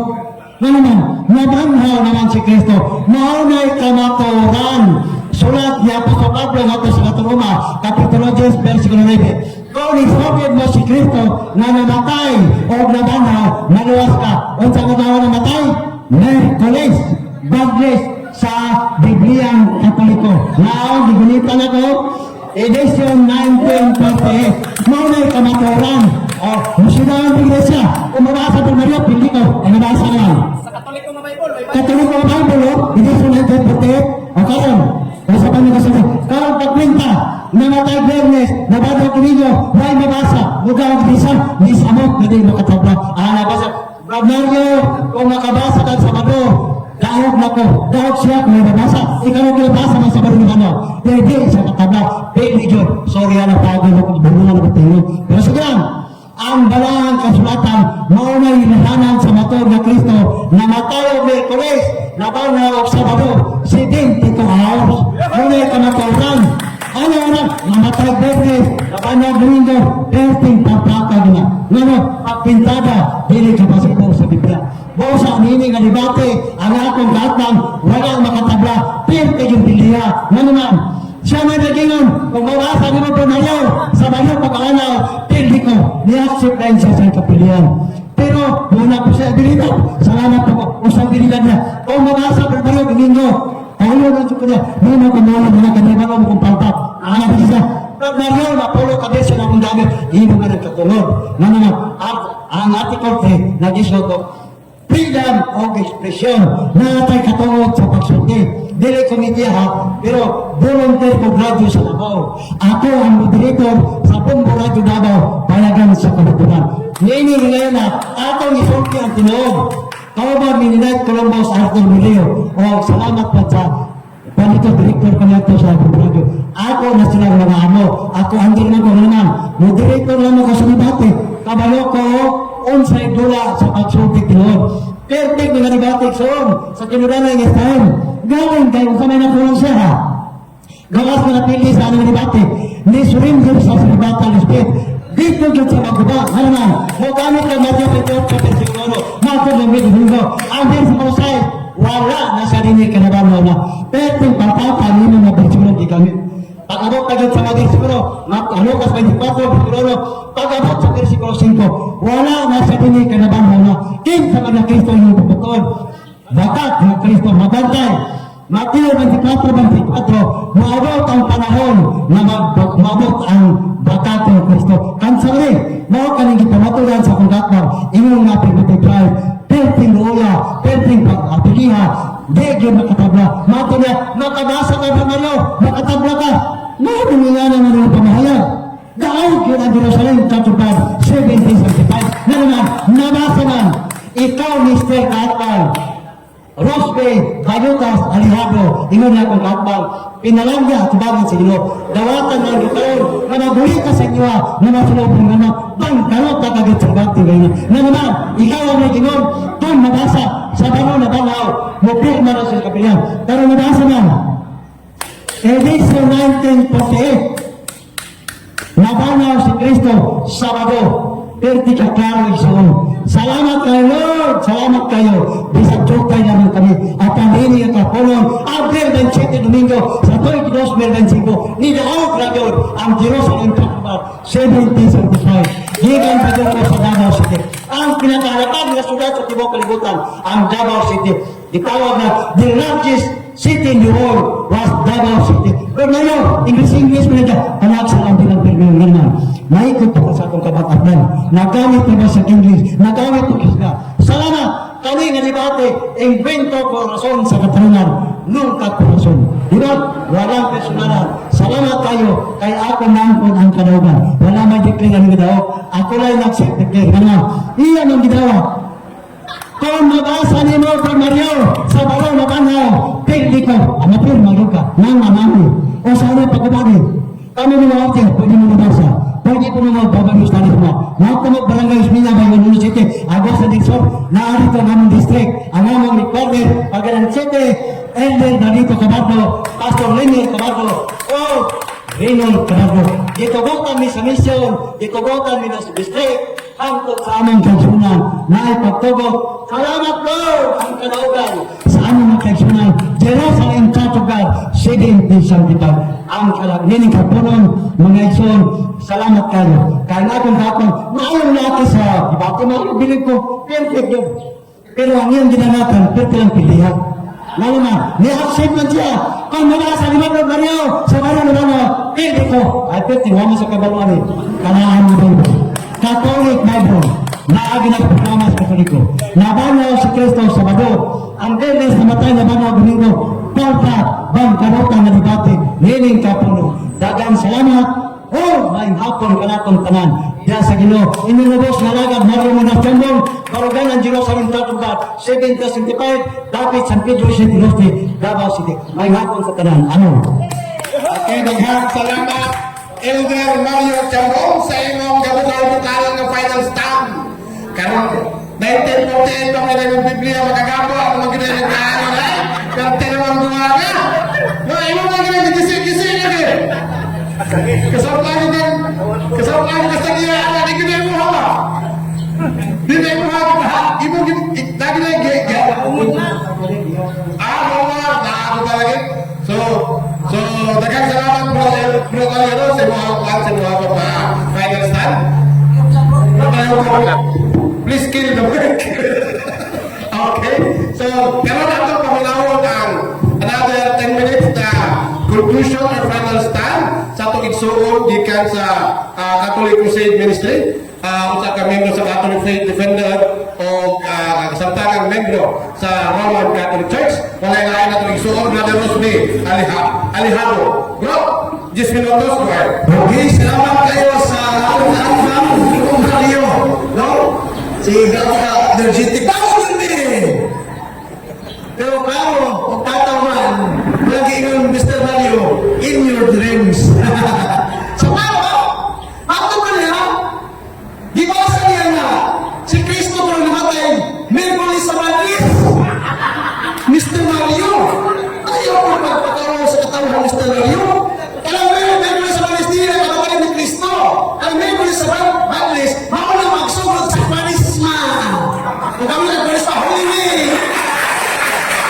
Nga naman, nabanghaw naman si Kristo. Maunay kamaturan. Sulat ni Apostol Pablo nga sa Roma, Kapitulo 10, versikulo 9. Kung isogid mo si Kristo na namatay o nabanhaw, naluwas ka. Unsa nga daw namatay? Merkules, Bagles sa Bibliang Katoliko. Now, gigunitan ako, edition 1948. Maunay kamaturan. O, musina ang iglesia. Kung mabasa po Mario, pili ko, ay nabasa lang. Sa Katoliko na Bible, edition 1948. O karon, nasa pa nila sabi, karong pagpinta, namatay Bernes, nabasa Domingo, may mabasa, lugar ang bisan, ni Samok, hindi makatabla. Nabasa, Brad Mario, kung nakabasa ka sa Sabado, dahog na ko, dahog siya kung may mabasa, ikaw ang kinabasa ng Sabado ni ano, hindi sa katabla, baby John, sorry na pagod ako, ibulungan ako tayo. Pero sige lang, ang balangang kasulatan, maunay hinahanan sa matog na Kristo, namatay o Merkules, nabanhaw o Sabado, 72 hours, maunay kamaturan. Ano, namatay Bernes, nabanhaw Domingo, 13 pampaka na. Ngano, pagpintada, dili ka pasipong sa Biblia. Buo sa amini nga debate, ang akong gatang, walang makatabla, perte yung Biblia. Ngano man, siya may nagingon, kung mawasa ni mo po na yun, sa bayo pag-aanaw, pildi ko, ni-accept na yun siya sa kapilihan. Pero, muna po siya, bilito, salamat po, usang biligan niya. Kung mawasa po bayo, Domingo, tayo na ko niya, muna ko muna mga kanina mo kung palpak. Ang siya, Brad Mario, napulo ka din siya na kong gamit, hindi mo nga nagkatulog. Nga naman, ang article 3, nag-isot ko, freedom of expression, natay katungod sa pagsulti. Dili komite ha, pero volunteer ko radyo sa Davao. Ako ang moderator sa Bombo Radio Davao, payagan sa kabutunan. Nini ngayon na, atong isulti ang tinuod. Kauban ni Ninay Columbus Arthur Mileo. O salamat po sa panito, director ko na ito sa Bombo Radio. Ako na silang mga ano, ako ang din ko naman. Moderator lang ako sa debate. Kabayo ko, unsay dula sa pagsulti tinuod. Perfect na nanibatik soon sa kinuranay ng Israel. Gawin kayo kung may natulong siya ha. Gawas na napili sa anong nanibatik. Ni surrender sa sinibata ng Spirit. Dito yun sa magkuba. Ano man, mugamit ka Matthew 28 versikulo 1. Matthew 28 ang versikulo 6. Wala na sa rinig kanabanho na. Perfect pagpapa nino na versikulo gigamit. Pag-abot agad sa mga versikulo, Lucas 24 versikulo, pag-abot sa versikulo 5, wala na sa rinig kanabanho na. King sa mga Kristo yung pupukod. Bakat ng Kristo mabantay. Mateo 24:24, maabot ang panahon na mabot ang bakat ng Kristo. Kansari, mao kaning gipamatulan sa kong gatmaw, imong nga pag-multiply, perting luya, perting pag-apiliha, di yun makatabla. Mato niya, makabasa ka ba Mario? Makatabla ka. ang Jerusalem Church of God 1775. Na naman, nabasa man, ikaw Mr. Katbal, Rosbe, Bayutas, Alejandro, ingon niya kong Katbal, pinalangya at bagay sa inyo, dawatan ng gitaon, na naguli ka sa inyo, na masulobong naman, bang karot na kagit sa bagay ngayon. Na naman, ikaw ang may ginon, doon mabasa, sa bano na banaw, mupirma na sa kapilang. Pero mabasa na, Edisyon 1948, nabanaw si Kristo, Sabado, perti ka klaro igsoon. Salamat kayo, Lord! Salamat kayo! Bisag chukay naman kami. At ang hini ang kapulong, Abril 27 Domingo, sa 2025, nidaog na yun ang Jerusalem Church 1775. Gigan pa doon sa Davao City. Ang pinakalatag na sulat sa Tibok Kalibutan, ang Davao City. Ditawag na the largest city in the world was Davao City. Pero ngayon, English mo na dyan, anak sa lang din ang Pilipino naman. Maikot pa sa akong kabataan. Nagamit na ba sa English? Nagamit pa ka. Salamat! Kami nga debate, invento korason sa katalunan, nungkat korason. Diba? Walang personalan. Salamat kayo, kay ako nampun ang kadaugan. Wala may declare ang gidao. Ako lang nag-declare. Iyan ang gidawa. Kung mabasa ni mo kay Mario sa balong na banaw, pili ko, amapir, maluka, nang mamami. O sana pagkabagi. Kami mo na pwede mo nabasa. Pwede ko naman babagos na rin mo. Mga kumag barangay Ismina, Bayon City, Agos na Dixon, naarito namang district, ang amang recorder, Pagalan City, Elder Dalito Cabardo, Pastor Lenny Cabardo, o Reynold Cabardo. Dito gotan mi sa mission, dito gotan mi sa district, hangtod sa amang kaigsunan na ay pagtugot. Salamat Lord ang kalaugan sa amang kaigsunan. Jerusalem Church of God, 1775. Ang kalagnining kapunon, mga igsoon, salamat kayo. Kaya na akong hapon, maayon natin sa debate, maayon bilib ko, perfect yun. Pero ang iyong ginanatan, perfect lang pilihan. Lalo na, ni-accept man siya. Kung mula sa limang ng Mario, sa Mario naman, perfect ko. Ay, perfect, huwag mo sa kabaluan eh. Kanahan mo Bible. Catholic Bible, naagi na programa sa Katoliko. Nabanaw si Kristo sa Sabado. Ang Dennis na matay na banaw Domingo. Porta, bang karotan na debate, niling kapuno. Dagang salamat, may hapon ka natong tanan. Diyan sa Ginoo, inilubos na lagad, Mario Munas Jambong, Barugan ang Jerusalem Church of God, 1775, David San Pedro City, Davao City. May hapon sa tanan. Ano? Okay, daghang salamat Elder Mario Jambong sa imong gabugaw-bukalan ng final stand. Karon 1948 ang nila ng Biblia magagapo ang mga ginagawa na. Pero tinawang gumaga. No, imong mga ginagawa-gising lagi. Kasaplan din. Kasaplan ka sa iya ang ginagawa mo hawa. Di na mo hawa. Imong lagi na ako talaga. So daghang salamat bro Alero sa mga kwan sa mga final stand. Please kill the work. Okay. So, pero nato pamilawon ang another 10 minutes na conclusion or final stand sa itong igsuon gikan sa Catholic Crusade Ministry. Usa ka membro sa Catholic Faith Defender o kasamtangang membro sa Roman Catholic Church. Walay lain na itong igsuon, Brother Rosby Alejandro. Bro, 10 minutos, boy. Okay, salamat kayo sa ating radio. No? Si Gata Energetic. Bakit hindi? Pero klaro, kung tatawan, lagi ng Mr. Radio, in your dreams. So, klaro, ato ka niya, di ba sa niya na, si Kristo ko namatay, Merkulis sa Manis, Mr. Mario, ayaw ko magpakaroon sa katawan ng Mr. Mario. Alam mo yun, Merkulis sa Manis, di na kapatid ni Kristo. Ang Merkulis sa Manis, mauna magsugod sa Manisma. Kung kami nagpalis pa, Holy Week.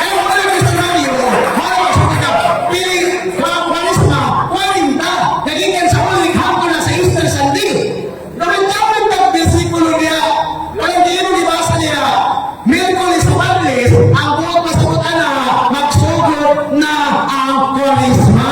Ayaw ko na Mr. Mario, mauna magsugod ka. Pili, Manisma, 40, nagingin sa Holy Week, hapon na sa Easter Sunday. Naman ang bersikulo niya, walang di mo libasa niya. Merkulis sa Manis, ang buong masagutan na magsugod na ang Kwarisma.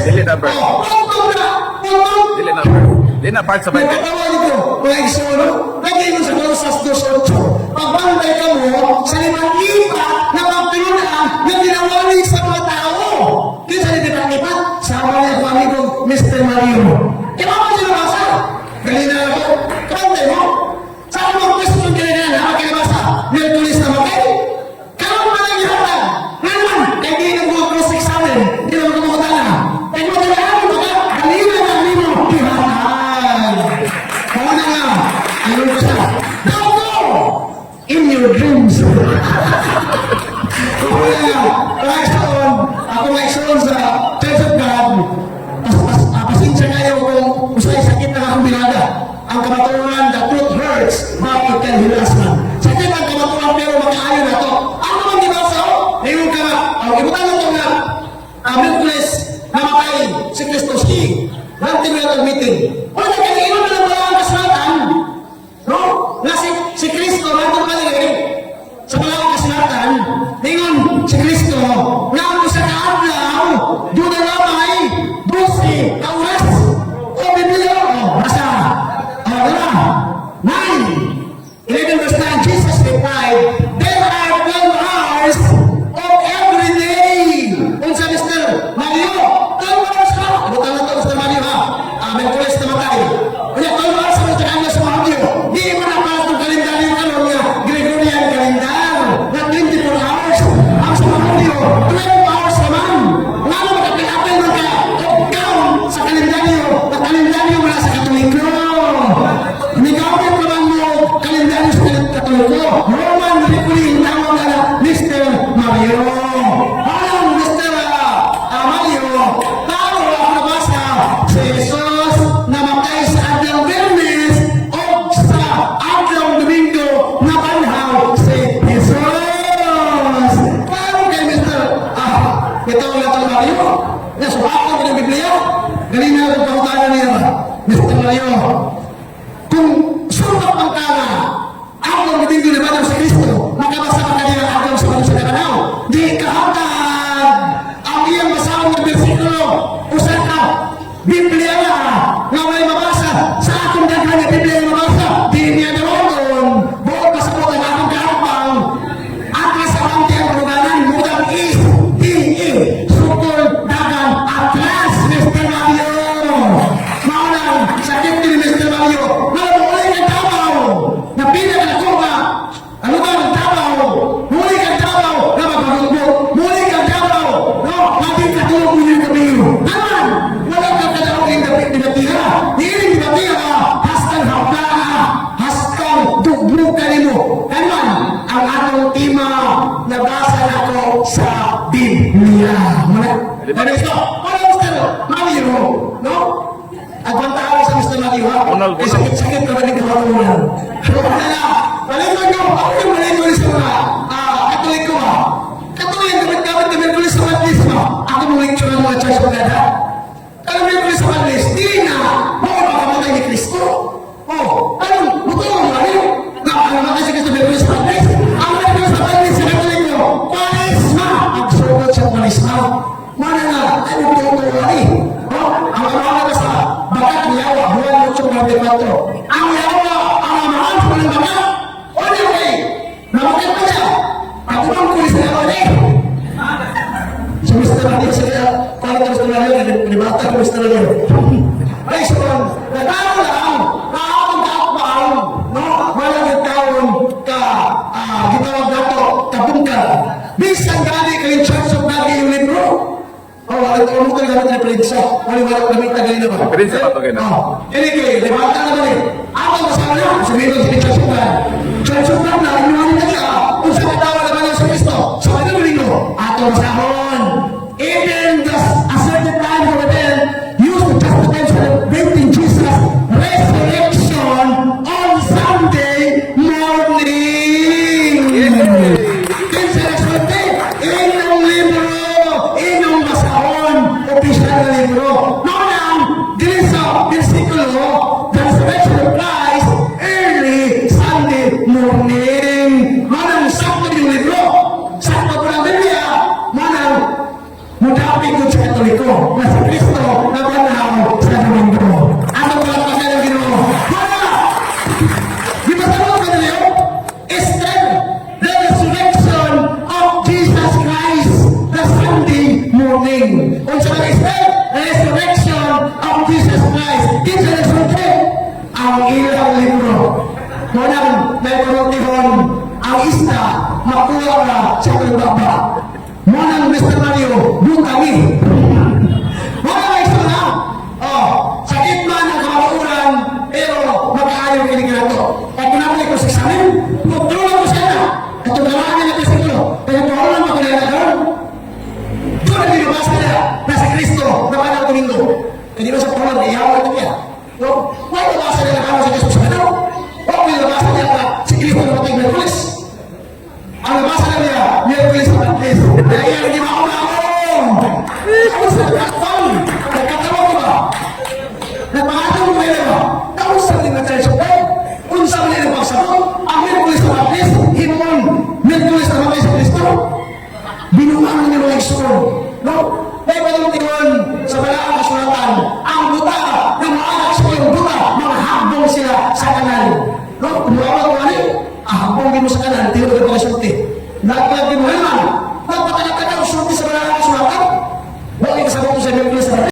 Dili na verse. Putong na! Putong! Dili na verse. Dili na part sa Bible. Nagkatawa nito, mga igsoon, lagay mo sa Kolosas 2:8. Pagbantay ka mo sa limang lipa na pagpinunan na tinawali sa mga tao. Kaya sa lipat-lipat, sama niya ang amigo Mr. Mario. Kaya mo sila basa? Galina na ako. Kabantay mo? Saan mo ang question galina na makinabasa? Merkulis na magay? Karoon pa lang yata. Naman, kaya di nang buong cross examen. Di naman kumukutan na. Kaya mo nila ako baka galina na nimo. Ihanan. Kaya na nga. Ayun ko siya. Don't go in your dreams. Ako ngayon sa Church of God, pasensya kayo kung usay sakit na akong binada. Ang kamaturan, the truth hurts, but it can heal us man. Sakit ang kamaturan pero makaayo na to. Ano man dinasa o? Ngayon ka nga, ang ibutan na ito nga, Merkulis, namatay si Kristo si Rantimeral meeting. Wala ka iyon na lang pala ang kasulatan. No? Na si Kristo, nandun pa nilagay. Sa mga kasulatan, ningon si Kristo, nga mo sa kaadlaw, doon na lamay, 12 kaulas, o Biblia, o basta, o wala, 9, 11 verse 9, Jesus replied, there are 12 hours of every day. Kung sa Mr. Mario, 12 hours ka, buta na ito Mr. Mario ha, Merkulis na matay. Kaya 12 hours sa mga kanya sa Mario, di mo na para itong kalendaryo ka nun nga, Gregorian calendar, na 24 hours. Ang sa Mario, 12 hours naman. Nga na makapilapil mo ka, count sa kalendaryo, na kalendaryo mula sa Katoliko. Nagawin ko lang mo kalendaryo sa Katoliko. Roman Mercury, tawag na Mr. Mario. Alam, Mr. Mario, tao ako nabasa si Jesus namatay sa adlang Bernes o sa adlang Domingo na banhaw si Jesus. Paano kay Mr. Ito ang latang Mario? Nasuhakan ko ng Biblia? Galing na ang pangutanan niya. Mr. Mario, kung sumak ang tanga, adlang Domingo na banhaw si Kristo, makabasa ka kanila adlang sa banhaw sa Kananaw. Di kahatag ang iyang masawang na bersikulo usa ka Biblia nga may mabasa sa akong daghan na Biblia na mabasa di niya naroon buong pasabutan na akong kahapang atlas sa ang ruganan mudang is sukol dagan atlas Mr. Mario maunang sakit ni Mr. Mario nalamuli kang tabaw napila ka na kuha ano ba ang tabaw muli kang tabaw na magpagulbog muli kang tabaw no mati ka tulog mo yung kabiyo naman wala kang kadawag yung pinatira hiling pinatira hashtag hapla hashtag dugbog ka nimo naman ang atong tema nabasa na ko sa Biblia mana ito Mr. Mario no agwanta ako sa Mr. Mario ha Unal. sakit ka ba ni kamatunan balikan nyo ako yung malikulis sa mga Katoliko ha Katolik gamit na Merkulis sa Matlis ha ako mong lecture ng mga church maganda alam Merkulis sa Matlis di na makamatay ni Kristo alam buto mo Mario nakamatay si Kristo Merkulis sa Matlis ang Merkulis sa Matlis sa Katoliko Palisma ang sugot sa Palisma mana nga ay magtutuwari ang amahan ka sa bakat ni Yawa buwan mo sa mga debato ang Yawa ang amahan sa mga bakat o niya kay namakit pa niya ako bang kulis na Yawa so Mr. Mario siya para ka Mr. Mario nibata ka Mr. Mario ay so nagkaroon lang nakakong kaakbang malang taon ka gitawag dato kabungkal bisan gani kayong Church of God yung libro wala ko mo talaga na prensa. Wala gamit na ganito ba? Prensa pa to ganito. Anyway, lewat na naman eh. Ako masalah sabihin ko sa Church-of-God. Church-of-God na inuwanin na niya. Kung sa katawa naman yung sa Kristo. Sa mga linggo, ato masahon. Even the a certain time for them used to justify celebrating Jesus' resurrection on Sunday morning. Kinsa Sunday, inong libro, inong masahon, opisyal na libro. Noon dili sa versikulo, the resurrection of Christ, early Sunday morning. Manang sakto yung libro, sakto po ng Biblia, manang mudapig ko sa Katoliko, na si Kristo ora sa akong baba. Manang Mr. Mario, butangi. Mga guys, na. Sa gitna ng kamauran, pero magkaayaw kinikilan to. At pinamuli ko sa examen, tutulong ko siya na. At tumalangin natin sa inyo. Kaya tuwalan ako nila na gano'n. Doon ang binabasa niya na si Kristo na panang Domingo. Kaya di ba sa Paulan, iyawan ito niya. Huwag nabasa niya na kamo sa Jesus sa gano'n. Huwag nabasa niya na si Kristo na patay ng pulis. Ang nabasa na niya, Miyerkules na Baptist. Kaya yan, hindi maunahon. Ako sa platform, nagkatawa ko ba? Nagpangatang mo yun ba? Ako sa rin na church of God. Unsa mo nila pagsabot, ang Miyerkules na Baptist, himon, Miyerkules na Baptist sa Kristo. Binuang niyo mga igsoon. No? May patuntingon sa Balaang Kasulatan, ang buta na maanak sa iyong buta, mga habong sila sa kanan. No? Kumuha ko ano? Habong din mo sa kanan, tinugod ka sulti. Naglag din mo naman. Nagpatagad ka sulti sa Balaang Kasulatan.